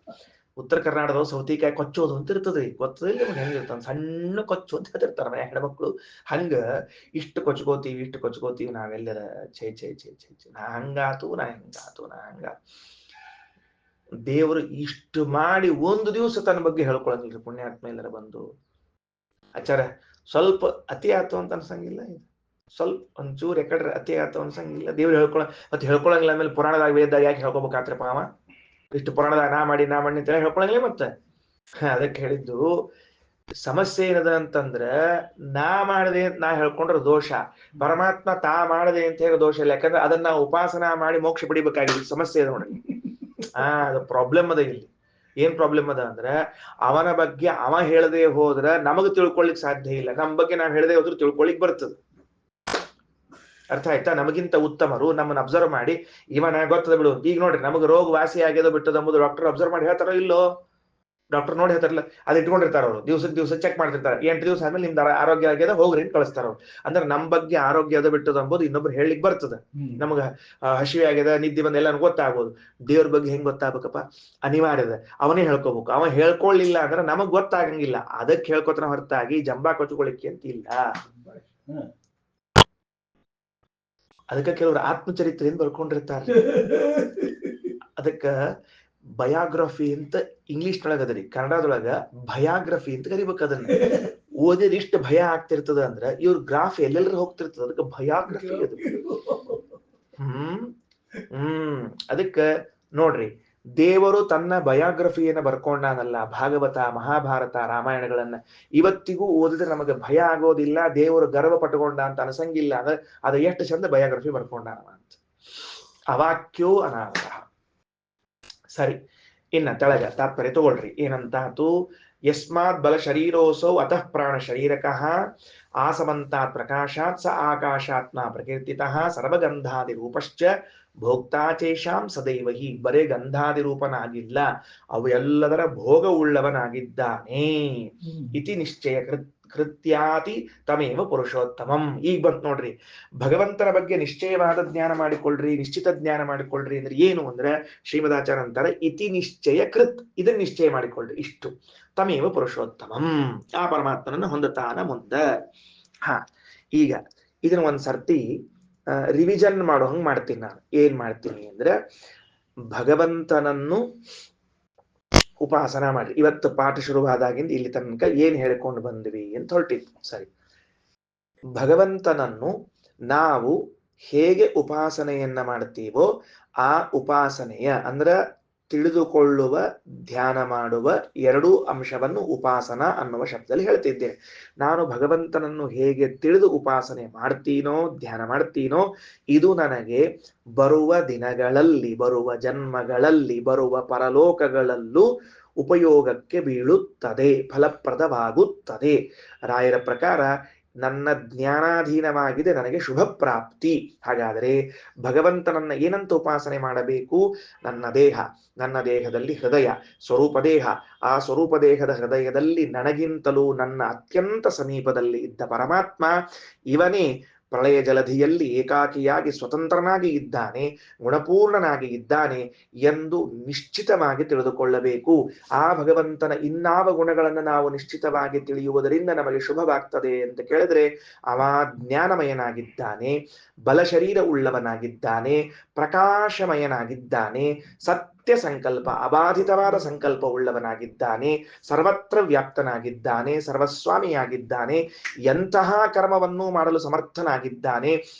ಉತ್ತರ ಕರ್ನಾಟಕದವ್ರು ಸೌತಿಕಾಯಿ ಕೊಚ್ಚೋದು ಅಂತ ಇರ್ತದ್ರಿ, ಗೊತ್ತದಿಲ್ಲ ನಿಮ್ಗೆ ಹೆಂಗಿರ್ತಾವ, ಸಣ್ಣ ಕೊಚ್ಚು ಅಂತ ಹೇಳ್ತಿರ್ತಾರ ಮನೆ ಹೆಣ್ಮಕ್ಳು. ಹಂಗ ಇಷ್ಟು ಕೊಚ್ಕೋತೀವಿ ನಾವೆಲ್ಲರ. ಛೇ ಛೇ ಛೇ ಛೇ ಛೇ, ನಾ ಹಂಗಾತು ನಾ ಹಂಗಾತು. ದೇವರು ಇಷ್ಟು ಮಾಡಿ ಒಂದು ದಿವಸ ತನ್ನ ಬಗ್ಗೆ ಹೇಳ್ಕೊಳಂಗಿಲ್ರಿ ಪುಣ್ಯಾತ್ಮ ಎಲ್ಲರ ಬಂದು. ಆಚಾರ ಸ್ವಲ್ಪ ಅತಿ ಆತು ಅಂತ ಅನ್ಸಂಗಿಲ್ಲ, ಸ್ವಲ್ಪ ಒಂಚೂರು ಎಕಡ್ರೆ ಅತಿ ಆತು ಅನ್ಸಂಗಿಲ್ಲ. ದೇವ್ರು ಮತ್ತೆ ಹೇಳ್ಕೊಳಂಗಿಲ್ಲ. ಆಮೇಲೆ ಪುರಾಣದಾಗ ವೇದದಾಗ ಯಾಕೆ ಹೇಳ್ಕೊಬೇಕಾತ್ರಪ್ಪ ಅವ, ಇಷ್ಟು ಪುರಾಣದಾಗ ನಾ ಮಾಡಿ ಅಂತ ಹೇಳ್ಕೊಳಂಗಿಲ್ಲ. ಮತ್ತೆ ಅದಕ್ಕೆ ಹೇಳಿದ್ದು ಸಮಸ್ಯೆ ಏನದ ಅಂತಂದ್ರ ನಾ ಮಾಡದೆ ಅಂತ ನಾ ಹೇಳ್ಕೊಂಡ್ರೆ ದೋಷ, ಪರಮಾತ್ಮ ತಾ ಮಾಡದೆ ಅಂತ ಹೇಳಿ ದೋಷ ಇಲ್ಲ. ಯಾಕಂದ್ರೆ ಅದನ್ನ ಉಪಾಸನಾ ಮಾಡಿ ಮೋಕ್ಷ ಪಡಿಬೇಕಾಗಿದೆ. ಸಮಸ್ಯೆ ಇದೆ ನೋಡಿ. ಅದು ಪ್ರಾಬ್ಲಮ್ ಅದ ಇಲ್ಲಿ. ಏನ್ ಪ್ರಾಬ್ಲಮ್ ಅದ ಅಂದ್ರೆ ಅವನ ಬಗ್ಗೆ ಅವ ಹೇಳದೆ ಹೋದ್ರ ನಮಗ್ ತಿಳ್ಕೊಳಿಕ್ ಸಾಧ್ಯ ಇಲ್ಲ, ನಮ್ ಬಗ್ಗೆ ನಾವ್ ಹೇಳದೆ ಹೋದ್ರೆ ತಿಳ್ಕೊಳಿಕ್ ಬರ್ತದ. ಅರ್ಥ ಆಯ್ತಾ? ನಮಗಿಂತ ಉತ್ತಮರು ನಮ್ಮನ್ನ ಅಬ್ಸರ್ವ್ ಮಾಡಿ ಇವನ ಗೊತ್ತದ ಬಿಡು, ಈಗ ನೋಡ್ರಿ ನಮಗ್ ರೋಗ ವಾಸಿ ಆಗ್ಯದ ಬಿಟ್ಟದ ಎಂಬುದು ಡಾಕ್ಟರ್ ಅಬ್ಸರ್ವ್ ಮಾಡಿ ಹೇಳ್ತಾರೋ ಇಲ್ಲೋ? ಡಾಕ್ಟರ್ ನೋಡಿ ಹೇಳ್ತಾರಲ್ಲ, ಅದು ಇಟ್ಕೊಂಡಿರ್ತಾರ ಅವರು, ದಿವಸ ಚೆಕ್ ಮಾಡ್ತಿರ್ತಾರೆ. 8 ದಿವಸ ಆದ್ಮೇಲೆ ನಿಮ್ದು ಆರೋಗ್ಯ ಆಗ್ಯದ ಹೋಗ್ರಿ ಅಂತ ಕಳಿಸ್ತಾರ ಅವ್ರು. ಅಂದ್ರೆ ನಮ್ ಬಗ್ಗೆ ಆರೋಗ್ಯ ಅದ ಬಿಟ್ಟದ ಎಂಬುದು ಇನ್ನೊಬ್ರು ಹೇಳಲಿಕ್ಕೆ ಬರ್ತದ. ನಮಗ ಹಸಿವೆ ಆಗ್ಯದ, ನಿದ್ದೆ ಬಂದ ಎಲ್ಲ ಗೊತ್ತಾಗೋದು. ದೇವ್ರ ಬಗ್ಗೆ ಹೆಂಗ್ ಗೊತ್ತಾಗಬೇಕಪ್ಪ? ಅನಿವಾರ್ಯದ, ಅವನೇ ಹೇಳ್ಕೋಬೇಕು. ಅವ ಹೇಳ್ಕೊಳ್ಳಿಲ್ಲ ಅಂದ್ರೆ ನಮಗ್ ಗೊತ್ತಾಗಂಗಿಲ್ಲ. ಅದಕ್ಕೆ ಹೇಳ್ಕೊತಾನ ಹೊರತಾಗಿ ಜಂಬಾ ಕೊಚ್ಕೊಳ್ಳಿಕ್ಕೆ ಅಂತ ಇಲ್ಲ. ಅದಕ್ಕೆ ಕೆಲವರು ಆತ್ಮಚರಿತ್ರೆಯಿಂದ ಬರ್ಕೊಂಡಿರ್ತಾರೆ. ಅದಕ್ಕ ಬಯೋಗ್ರಫಿ ಅಂತ ಇಂಗ್ಲಿಷ್ ನೊಳಗ ಅದರಿ, ಕನ್ನಡದೊಳಗ ಭಯಾಗ್ರಫಿ ಅಂತ ಕರಿಬೇಕು. ಅದನ್ನ ಓದಿದ ಇಷ್ಟು ಭಯ ಆಗ್ತಿರ್ತದ ಅಂದ್ರ ಇವ್ರ ಗ್ರಾಫ್ ಎಲ್ಲೆಲ್ಲರೂ ಹೋಗ್ತಿರ್ತದ. ಅದಕ್ಕೆ ಭಯಾಗ್ರಫಿ ಅದು. ಅದಕ್ಕ ನೋಡ್ರಿ, ದೇವರು ತನ್ನ ಬಯೋಗ್ರಫಿಯನ್ನ ಬರ್ಕೊಂಡಾನಲ್ಲ, ಭಾಗವತ, ಮಹಾಭಾರತ, ರಾಮಾಯಣಗಳನ್ನ ಇವತ್ತಿಗೂ ಓದಿದ್ರೆ ನಮಗೆ ಭಯ ಆಗೋದಿಲ್ಲ, ದೇವರು ಗರ್ವ ಪಟ್ಟುಕೊಂಡ ಅಂತ ಅನ್ಸಂಗಿಲ್ಲ. ಅಂದ್ರೆ ಅದು ಎಷ್ಟು ಚಂದ ಬಯೋಗ್ರಫಿ ಬರ್ಕೊಂಡಾನ ಅಂತ. ಅವಾಕ್ಯೋ ಅನಾಥ. ಸರಿ, ಇನ್ನ ತೆಳಗ ತಾತ್ಪರ್ಯ ತಗೊಳ್ರಿ. ಏನಂತಾತು? ಯಸ್ಮಾತ್ ಬಲ ಶರೀರೋಸೌ ಅತಃ ಪ್ರಾಣ ಶರೀರಕಃ ಆಸಮಂತಾತ್ ಪ್ರಕಾಶಾತ್ ಸ ಆಕಾಶಾತ್ಮ ಪ್ರಕೀರ್ತಿತಃ ಸರ್ವಗಂಧಾದಿ ರೂಪಶ್ಚ ಭೋಕ್ತಾಚೇಷಾಂ ಸದೈವ. ಹಿ ಬರೇ ಗಂಧಾದಿ ರೂಪನಾಗಿಲ್ಲ, ಅವು ಎಲ್ಲದರ ಭೋಗವುಳ್ಳವನಾಗಿದ್ದಾನೆ. ಇತಿ ನಿಶ್ಚಯ ಕೃತ್ಯಾತಿ ತಮೇವ ಪುರುಷೋತ್ತಮಂ. ಈಗ ಬಂತ್ ನೋಡ್ರಿ, ಭಗವಂತನ ಬಗ್ಗೆ ನಿಶ್ಚಯವಾದ ಜ್ಞಾನ ಮಾಡಿಕೊಳ್ಳ್ರಿ, ನಿಶ್ಚಿತ ಜ್ಞಾನ ಮಾಡಿಕೊಳ್ಳ್ರಿ ಅಂದ್ರೆ ಏನು ಅಂದ್ರೆ ಶ್ರೀಮದಾಚಾರ್ಯ ಅಂತಾರೆ ಇತಿ ನಿಶ್ಚಯ ಕೃತ್, ಇದನ್ನ ನಿಶ್ಚಯ ಮಾಡಿಕೊಳ್ಳ್ರಿ. ಇಷ್ಟು ತಮೇವ ಪುರುಷೋತ್ತಮಂ, ಆ ಪರಮಾತ್ಮನನ್ನು ಹೊಂದುತ್ತಾನ ಮುಂದ. ಈಗ ಇದನ್ನ ಒಂದ್ ಸರ್ತಿ ರಿವಿಷನ್ ಮಾಡೋ ಹಂಗ್ ಮಾಡ್ತೀನಿ ನಾನು. ಏನ್ ಮಾಡ್ತೀನಿ ಅಂದ್ರೆ ಭಗವಂತನನ್ನು ಉಪಾಸನ ಮಾಡಿ. ಇವತ್ತು ಪಾಠ ಶುರುವಾದಾಗಿಂದ ಇಲ್ಲಿ ತನಕ ಏನ್ ಹೇಳಿಕೊಂಡು ಬಂದ್ವಿ ಅಂತ ಹೊರಟಿದ್ವಿ. ಸರಿ, ಭಗವಂತನನ್ನು ನಾವು ಹೇಗೆ ಉಪಾಸನೆಯನ್ನ ಮಾಡ್ತೀವೋ ಆ ಉಪಾಸನೆಯ ಅಂದ್ರ ತಿಳಿದುಕೊಳ್ಳುವ, ಧ್ಯಾನ ಮಾಡುವ ಎರಡೂ ಅಂಶವನ್ನು ಉಪಾಸನ ಅನ್ನುವ ಶಬ್ದದಲ್ಲಿ ಹೇಳ್ತಿದ್ದೇನೆ. ನಾನು ಭಗವಂತನನ್ನು ಹೇಗೆ ತಿಳಿದು ಉಪಾಸನೆ ಮಾಡ್ತೀನೋ, ಧ್ಯಾನ ಮಾಡ್ತೀನೋ, ಇದು ನನಗೆ ಬರುವ ದಿನಗಳಲ್ಲಿ, ಬರುವ ಜನ್ಮಗಳಲ್ಲಿ, ಬರುವ ಪರಲೋಕಗಳಲ್ಲೂ ಉಪಯೋಗಕ್ಕೆ ಬೀಳುತ್ತದೆ, ಫಲಪ್ರದವಾಗುತ್ತದೆ. ರಾಯರ ಪ್ರಕಾರ ನನ್ನ ಜ್ಞಾನಾಧೀನವಾಗಿದೆ, ನನಗೆ ಶುಭ ಪ್ರಾಪ್ತಿ. ಹಾಗಾದರೆ ಭಗವಂತನನ್ನ ಏನಂತ ಉಪಾಸನೆ ಮಾಡಬೇಕು? ನನ್ನ ದೇಹ, ನನ್ನ ದೇಹದಲ್ಲಿ ಹೃದಯ, ಸ್ವರೂಪ ದೇಹ, ಆ ಸ್ವರೂಪ ದೇಹದ ಹೃದಯದಲ್ಲಿ ನನಗಿಂತಲೂ ನನ್ನ ಅತ್ಯಂತ ಸಮೀಪದಲ್ಲಿ ಇದ್ದ ಪರಮಾತ್ಮ, ಇವನೇ ಪ್ರಳಯ ಜಲಧಿಯಲ್ಲಿ ಏಕಾಕಿಯಾಗಿ ಸ್ವತಂತ್ರನಾಗಿ ಇದ್ದಾನೆ, ಗುಣಪೂರ್ಣನಾಗಿ ಇದ್ದಾನೆ ಎಂದು ನಿಶ್ಚಿತವಾಗಿ ತಿಳಿದುಕೊಳ್ಳಬೇಕು. ಆ ಭಗವಂತನ ಇನ್ನಾವ ಗುಣಗಳನ್ನು ನಾವು ನಿಶ್ಚಿತವಾಗಿ ತಿಳಿಯುವುದರಿಂದ ನಮಗೆ ಶುಭವಾಗ್ತದೆ ಅಂತ ಕೇಳಿದ್ರೆ, ಅವ ಜ್ಞಾನಮಯನಾಗಿದ್ದಾನೆ, ಬಲಶರೀರ ಉಳ್ಳವನಾಗಿದ್ದಾನೆ, ಪ್ರಕಾಶಮಯನಾಗಿದ್ದಾನೆ, ಸತ್ಯ ಸಂಕಲ್ಪ ಅಬಾಧಿತವಾದ ಸಂಕಲ್ಪ ಉಳ್ಳವನಾಗಿದ್ದಾನೆ, ಸರ್ವತ್ರ ವ್ಯಾಪ್ತನಾಗಿದ್ದಾನೆ, ಸರ್ವಸ್ವಾಮಿಯಾಗಿದ್ದಾನೆ, ಎಂತಹ ಕರ್ಮವನ್ನು ಮಾಡಲು ಸಮರ್ಥನಾಗಿದ್ದಾನೆ,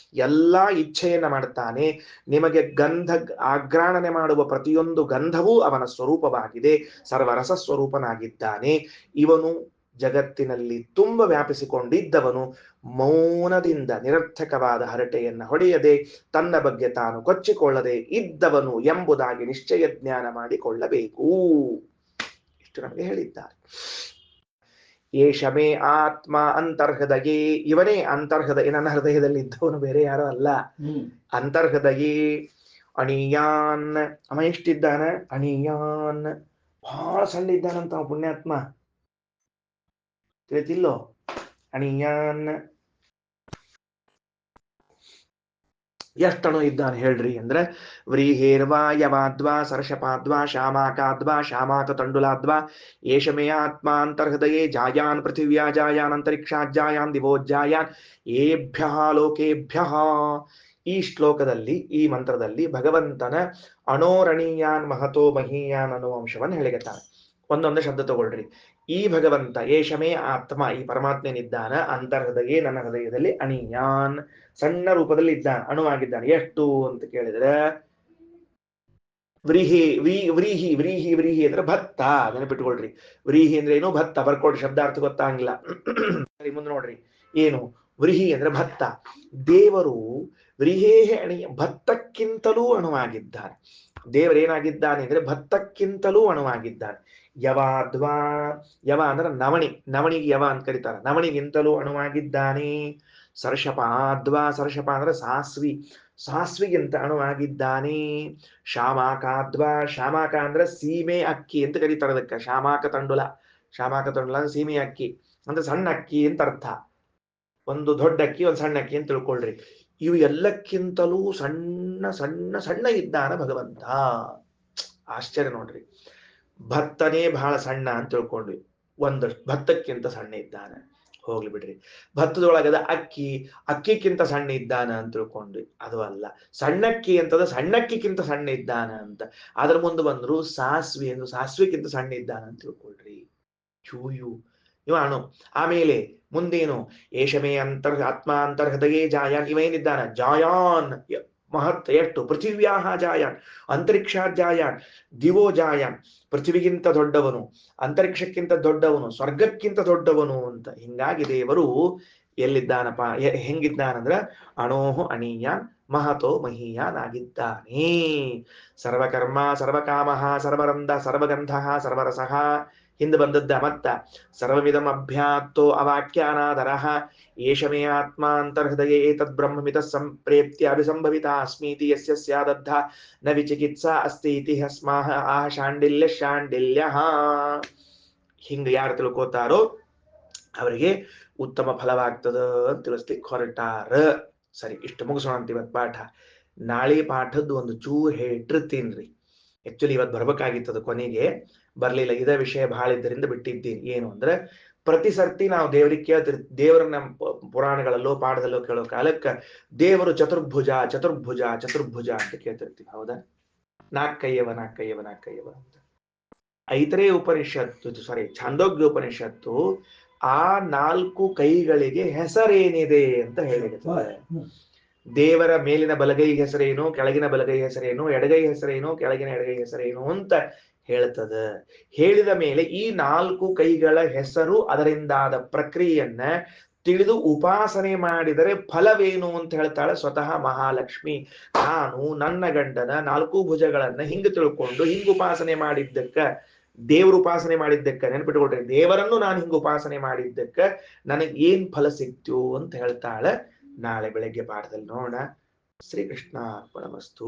ಎಲ್ಲಾ ಇಚ್ಛೆಯನ್ನ ಮಾಡ್ತಾನೆ. ನಿಮಗೆ ಗಂಧ ಆಘ್ರಾಣನೆ ಮಾಡುವ ಪ್ರತಿಯೊಂದು ಗಂಧವೂ ಅವನ ಸ್ವರೂಪವಾಗಿದೆ, ಸರ್ವರಸ ಸ್ವರೂಪನಾಗಿದ್ದಾನೆ. ಇವನು ಜಗತ್ತಿನಲ್ಲಿ ತುಂಬ ವ್ಯಾಪಿಸಿಕೊಂಡಿದ್ದವನು, ಮೌನದಿಂದ ನಿರರ್ಥಕವಾದ ಹರಟೆಯನ್ನ ಹೊಡೆಯದೆ ತನ್ನ ಬಗ್ಗೆ ತಾನು ಕೊಚ್ಚಿಕೊಳ್ಳದೆ ಇದ್ದವನು ಎಂಬುದಾಗಿ ನಿಶ್ಚಯ ಜ್ಞಾನ ಮಾಡಿಕೊಳ್ಳಬೇಕು. ಇಷ್ಟು ನಮಗೆ ಹೇಳಿದ್ದಾರೆ. ಏಷಮೇ ಆತ್ಮ ಅಂತರ್ಹೃದಯೇ, ಇವನೇ ಅಂತರ್ಹೃದಯ, ನನ್ನ ಹೃದಯದಲ್ಲಿ ಇದ್ದವನು ಬೇರೆ ಯಾರೋ ಅಲ್ಲ. ಅಂತರ್ಹೃದಯೇ ಅಣಿಯಾನ್, ಅವ ಎಷ್ಟಿದ್ದಾನ? ಅಣಿಯಾನ್, ಬಹಳ ಸಣ್ಣ ಇದ್ದಾನಂತ ಅವ ಪುಣ್ಯಾತ್ಮ, ತಿಳಿತಿಲ್ಲೋ? ಅಣಿಯಾನ್ ಎಷ್ಟಣು ಇದ್ದಾನೆ ಹೇಳ್ರಿ ಅಂದ್ರೆ, ವ್ರೀಹೇರ್ವಾ ಯವಾದ್ವಾ ಸರ್ಷಪಾದ್ವಾ ಶಾಮಾಕಾದ್ವಾ ಶಾಮಾಕ ತಂಡುಲಾದ್ವಾ ಏಷಮೇ ಆತ್ಮ ಅಂತರ್ಹೃದಯೇ ಜಾಯಾನ್ ಪೃಥಿವ್ಯಾ ಜಾಯಾನ್ ಅಂತರಿಕ್ಷಾಜ್ಜಾಯಾನ್ ದಿವೋಜ್ಜಾಯಾನ್ ಏಭ್ಯ ಲೋಕೇಭ್ಯ. ಈ ಶ್ಲೋಕದಲ್ಲಿ, ಈ ಮಂತ್ರದಲ್ಲಿ ಭಗವಂತನ ಅಣೋರಣೀಯಾನ್ ಮಹತೋ ಮಹೀಯಾನ್ ಅನ್ನುವ ಅಂಶವನ್ನು ಹೇಳಿರುತ್ತಾರೆ. ಒಂದೊಂದು ಶಬ್ದ ತಗೊಳ್ರಿ. ಈ ಭಗವಂತ ಏಷಮೇ ಆತ್ಮ, ಈ ಪರಮಾತ್ಮನಿದ್ದಾನ, ಅಂತರ್ಹೃದಯೇ ನನ್ನ ಹೃದಯದಲ್ಲಿ, ಅಣಿಯಾನ್ ಸಣ್ಣ ರೂಪದಲ್ಲಿ ಇದ್ದಾನೆ, ಅಣುವಾಗಿದ್ದಾನೆ. ಎಷ್ಟು ಅಂತ ಕೇಳಿದ್ರೆ, ವ್ರೀಹಿ ವ್ರೀಹಿ ವ್ರೀಹಿ ವ್ರೀಹಿ ಅಂದ್ರೆ ಭತ್ತ, ನೆನಪಿಟ್ಕೊಳ್ರಿ. ವ್ರೀಹಿ ಅಂದ್ರೆ ಏನು? ಭತ್ತ. ಬರ್ಕೊಡ್ರಿ, ಶಬ್ದಾರ್ಥ ಗೊತ್ತಾಗಿಲ್ಲ. ಸರಿ, ಮುಂದೆ ನೋಡ್ರಿ. ಏನು ವ್ರೀಹಿ ಅಂದ್ರೆ ಭತ್ತ. ದೇವರು ವ್ರೀಹೇಹೆ ಅಣಿ, ಭತ್ತಕ್ಕಿಂತಲೂ ಅಣುವಾಗಿದ್ದಾನೆ. ದೇವರೇನಾಗಿದ್ದಾನೆ ಅಂದ್ರೆ ಭತ್ತಕ್ಕಿಂತಲೂ ಅಣುವಾಗಿದ್ದಾನೆ. ಯವಾದ್ವಾ, ಯವ ಅಂದ್ರೆ ನವಣಿ, ನವಣಿಗೆ ಯವ ಅಂತ ಕರೀತಾರೆ, ನವಣಿಗಿಂತಲೂ ಅಣುವಾಗಿದ್ದಾನೆ. ಸರ್ಷಪಾದ್ವಾ, ಸರ್ಷಪ ಅಂದ್ರೆ ಸಾಸ್ವಿ, ಸಾಸ್ವಿಗಿಂತ ಅಣುವಾಗಿದ್ದಾನೆ. ಶಾಮಾಕಾದ್ವಾ, ಶಾಮಾಕ ಅಂದ್ರೆ ಸೀಮೆ ಅಕ್ಕಿ ಅಂತ ಕರೀತಾರೆ ಅದಕ್ಕೆ, ಶಾಮಾಕ ತಂಡುಲ. ಶಾಮಾಕ ತಂಡುಲ ಅಂದ್ರೆ ಸೀಮೆ ಅಕ್ಕಿ ಅಂದ್ರೆ ಸಣ್ಣ ಅಕ್ಕಿ ಅಂತ ಅರ್ಥ. ಒಂದು ದೊಡ್ಡ ಅಕ್ಕಿ, ಒಂದು ಸಣ್ಣ ಅಕ್ಕಿ ಅಂತ ತಿಳ್ಕೊಳ್ರಿ. ಇವು ಎಲ್ಲಕ್ಕಿಂತಲೂ ಸಣ್ಣ ಸಣ್ಣ ಸಣ್ಣ ಇದ್ದಾನ ಭಗವಂತ. ಆಶ್ಚರ್ಯ ನೋಡ್ರಿ. ಭತ್ತನೇ ಬಹಳ ಸಣ್ಣ ಅಂತ ತಿಳ್ಕೊಂಡ್ವಿ, ಒಂದಷ್ಟು ಭತ್ತಕ್ಕಿಂತ ಸಣ್ಣ ಇದ್ದಾನೆ. ಹೋಗ್ಲಿ ಬಿಡ್ರಿ. ಭತ್ತದೊಳಗದ ಅಕ್ಕಿ, ಅಕ್ಕಿಕ್ಕಿಂತ ಸಣ್ಣ ಇದ್ದಾನ ಅಂತ ತಿಳ್ಕೊಂಡ್ವಿ, ಅದು ಅಲ್ಲ. ಸಣ್ಣಕ್ಕಿ ಅಂತದ ಸಣ್ಣಕ್ಕಿಕ್ಕಿಂತ ಸಣ್ಣ ಇದ್ದಾನ ಅಂತ. ಅದ್ರ ಮುಂದೆ ಬಂದ್ರು ಸಾಸ್ವಿ ಎಂದು, ಸಾಸ್ವಿಕ್ಕಿಂತ ಸಣ್ಣ ಇದ್ದಾನ ಅಂತ ತಿಳ್ಕೊಳ್ರಿ. ಚೂಯು ಇವ ಅಣು. ಆಮೇಲೆ ಮುಂದೇನು? ಏಷಮೇ ಆತ್ಮ ಅಂತರ್ಹೃದಯೇ ಜಾಯಾನ್, ಇವ ಏನಿದ್ದಾನ? ಜಾಯಾನ್ ಮಹತ್, ಎಷ್ಟು? ಪೃಥಿವ್ಯಾಹ ಜಾಯಾನ್ ಅಂತರಿಕ್ಷ ಜಾಯಾನ್ ದಿವೋ ಜಾಯಾನ್, ಪೃಥ್ವಿಗಿಂತ ದೊಡ್ಡವನು, ಅಂತರಿಕ್ಷಕ್ಕಿಂತ ದೊಡ್ಡವನು, ಸ್ವರ್ಗಕ್ಕಿಂತ ದೊಡ್ಡವನು ಅಂತ. ಹಿಂಗಾಗಿ ದೇವರು ಎಲ್ಲಿದ್ದಾನಪ್ಪ, ಹೆಂಗಿದ್ದಾನಂದ್ರ ಅಣೋಹು ಅಣೀಯಾನ್ ಮಹತೋ ಮಹೀಯಾನ್ ಆಗಿದ್ದಾನೆ. ಸರ್ವಕರ್ಮ ಸರ್ವಕಾಮ ಸರ್ವರಂಧ ಸರ್ವಗಂಧ ಸರ್ವರಸಃ, ಹಿಂದೆ ಬಂದದ್ದ ಮತ್ತ ಸರ್ವವಿಧಂ ಅಭ್ಯಾತ್ತೋ ಅವಾಕ್ಯಾನಾದರ ಏಷಮೇ ಆತ್ಮ ಅಂತರ್ಹೃದಯೇ ಏತದ್ ಬ್ರಹ್ಮಮಿತ ಸಂಪ್ರೇತ್ಯ ಅಭಿಸಂಭವಿತ ಅಸ್ಮೀತಿ ಯಸ್ಯ ಸ್ಯಾದದ್ಧ ನ ವಿಚಿಕಿತ್ಸಾ ಅಸ್ತಿ ಇತಿ ಹಸ್ಮಾಹ ಆಹ ಶಾಂಡಿಲ್ಯ ಶಾಂಡಿಲ್ಯ. ಹಿಂಗ ಯಾರು ತಿಳ್ಕೋತಾರೋ ಅವರಿಗೆ ಉತ್ತಮ ಫಲವಾಗ್ತದ ಅಂತ ತಿಳಿಸ್ಲಿಕ್ಕೆ ಹೊರಟಾರ. ಸರಿ, ಇಷ್ಟು ಮುಗಿಸೋಣ ಅಂತ ಇವತ್ತು ಪಾಠ. ನಾಳೆ ಪಾಠದ್ದು ಒಂದು ಚೂರು ಹೇಳಿಟ್ಟಿರ್ತೀನ್ರಿ. ಆಕ್ಚುಲಿ ಇವತ್ತು ಬರ್ಬೇಕಾಗಿತ್ತದ, ಕೊನೆಗೆ ಬರ್ಲಿಲ್ಲ. ಇದೇ ವಿಷಯ ಬಹಳ ಇದ್ದರಿಂದ ಬಿಟ್ಟಿದ್ದೀನಿ. ಏನು ಅಂದ್ರೆ, ಪ್ರತಿ ಸರ್ತಿ ನಾವು ದೇವರಿಗೆ ಕೇಳ್ತಿರ್ತೀವಿ, ದೇವರನ್ನ ಪುರಾಣಗಳಲ್ಲೋ ಪಾಠದಲ್ಲೋ ಕೇಳೋ ಕಾಲಕ್ಕೆ ದೇವರು ಚತುರ್ಭುಜ ಚತುರ್ಭುಜ ಚತುರ್ಭುಜ ಅಂತ ಕೇಳ್ತಿರ್ತೀವಿ. ಹೌದಾ? ನಾಲ್ಕೈಯವ ನಾಲ್ಕೈಯವ ನಾಲ್ಕೈಯವ ಅಂತ. ಐತರೇಯ ಉಪನಿಷತ್ತು, ಸಾರಿ ಛಾಂದೋಗ್ಯ ಉಪನಿಷತ್ತು ಆ 4 ಕೈಗಳಿಗೆ ಹೆಸರೇನಿದೆ ಅಂತ ಹೇಳಿರುತ್ತದೆ. ದೇವರ ಮೇಲಿನ ಬಲಗೈ ಹೆಸರೇನು, ಕೆಳಗಿನ ಬಲಗೈ ಹೆಸರೇನು, ಎಡಗೈ ಹೆಸರೇನು, ಕೆಳಗಿನ ಎಡಗೈ ಹೆಸರೇನು ಅಂತ ಹೇಳ್ತದ. ಹೇಳಿದ ಮೇಲೆ ಈ 4 ಕೈಗಳ ಹೆಸರು, ಅದರಿಂದಾದ ಪ್ರಕ್ರಿಯೆಯನ್ನ ತಿಳಿದು ಉಪಾಸನೆ ಮಾಡಿದರೆ ಫಲವೇನು ಅಂತ ಹೇಳ್ತಾಳೆ ಸ್ವತಃ ಮಹಾಲಕ್ಷ್ಮಿ. ನಾನು ನನ್ನ ಗಂಡನ 4 ಭುಜಗಳನ್ನ ಹಿಂಗ ತಿಳ್ಕೊಂಡು ಹಿಂಗ ಉಪಾಸನೆ ಮಾಡಿದ್ದಕ್ಕ, ದೇವ್ರ ಉಪಾಸನೆ ಮಾಡಿದ್ದಕ್ಕ, ನೆನ್ಪಿಟ್ಕೊಳ್ರಿ, ದೇವರನ್ನು ನಾನು ಹಿಂಗ ಉಪಾಸನೆ ಮಾಡಿದ್ದಕ್ಕ ನನಗೆ ಏನ್ ಫಲ ಸಿಕ್ತು ಅಂತ ಹೇಳ್ತಾಳೆ. ನಾಳೆ ಬೆಳಗ್ಗೆ ಪಾಠದಲ್ಲಿ ನೋಡೋಣ. ಶ್ರೀಕೃಷ್ಣ ಅರ್ಪಣಮಸ್ತು.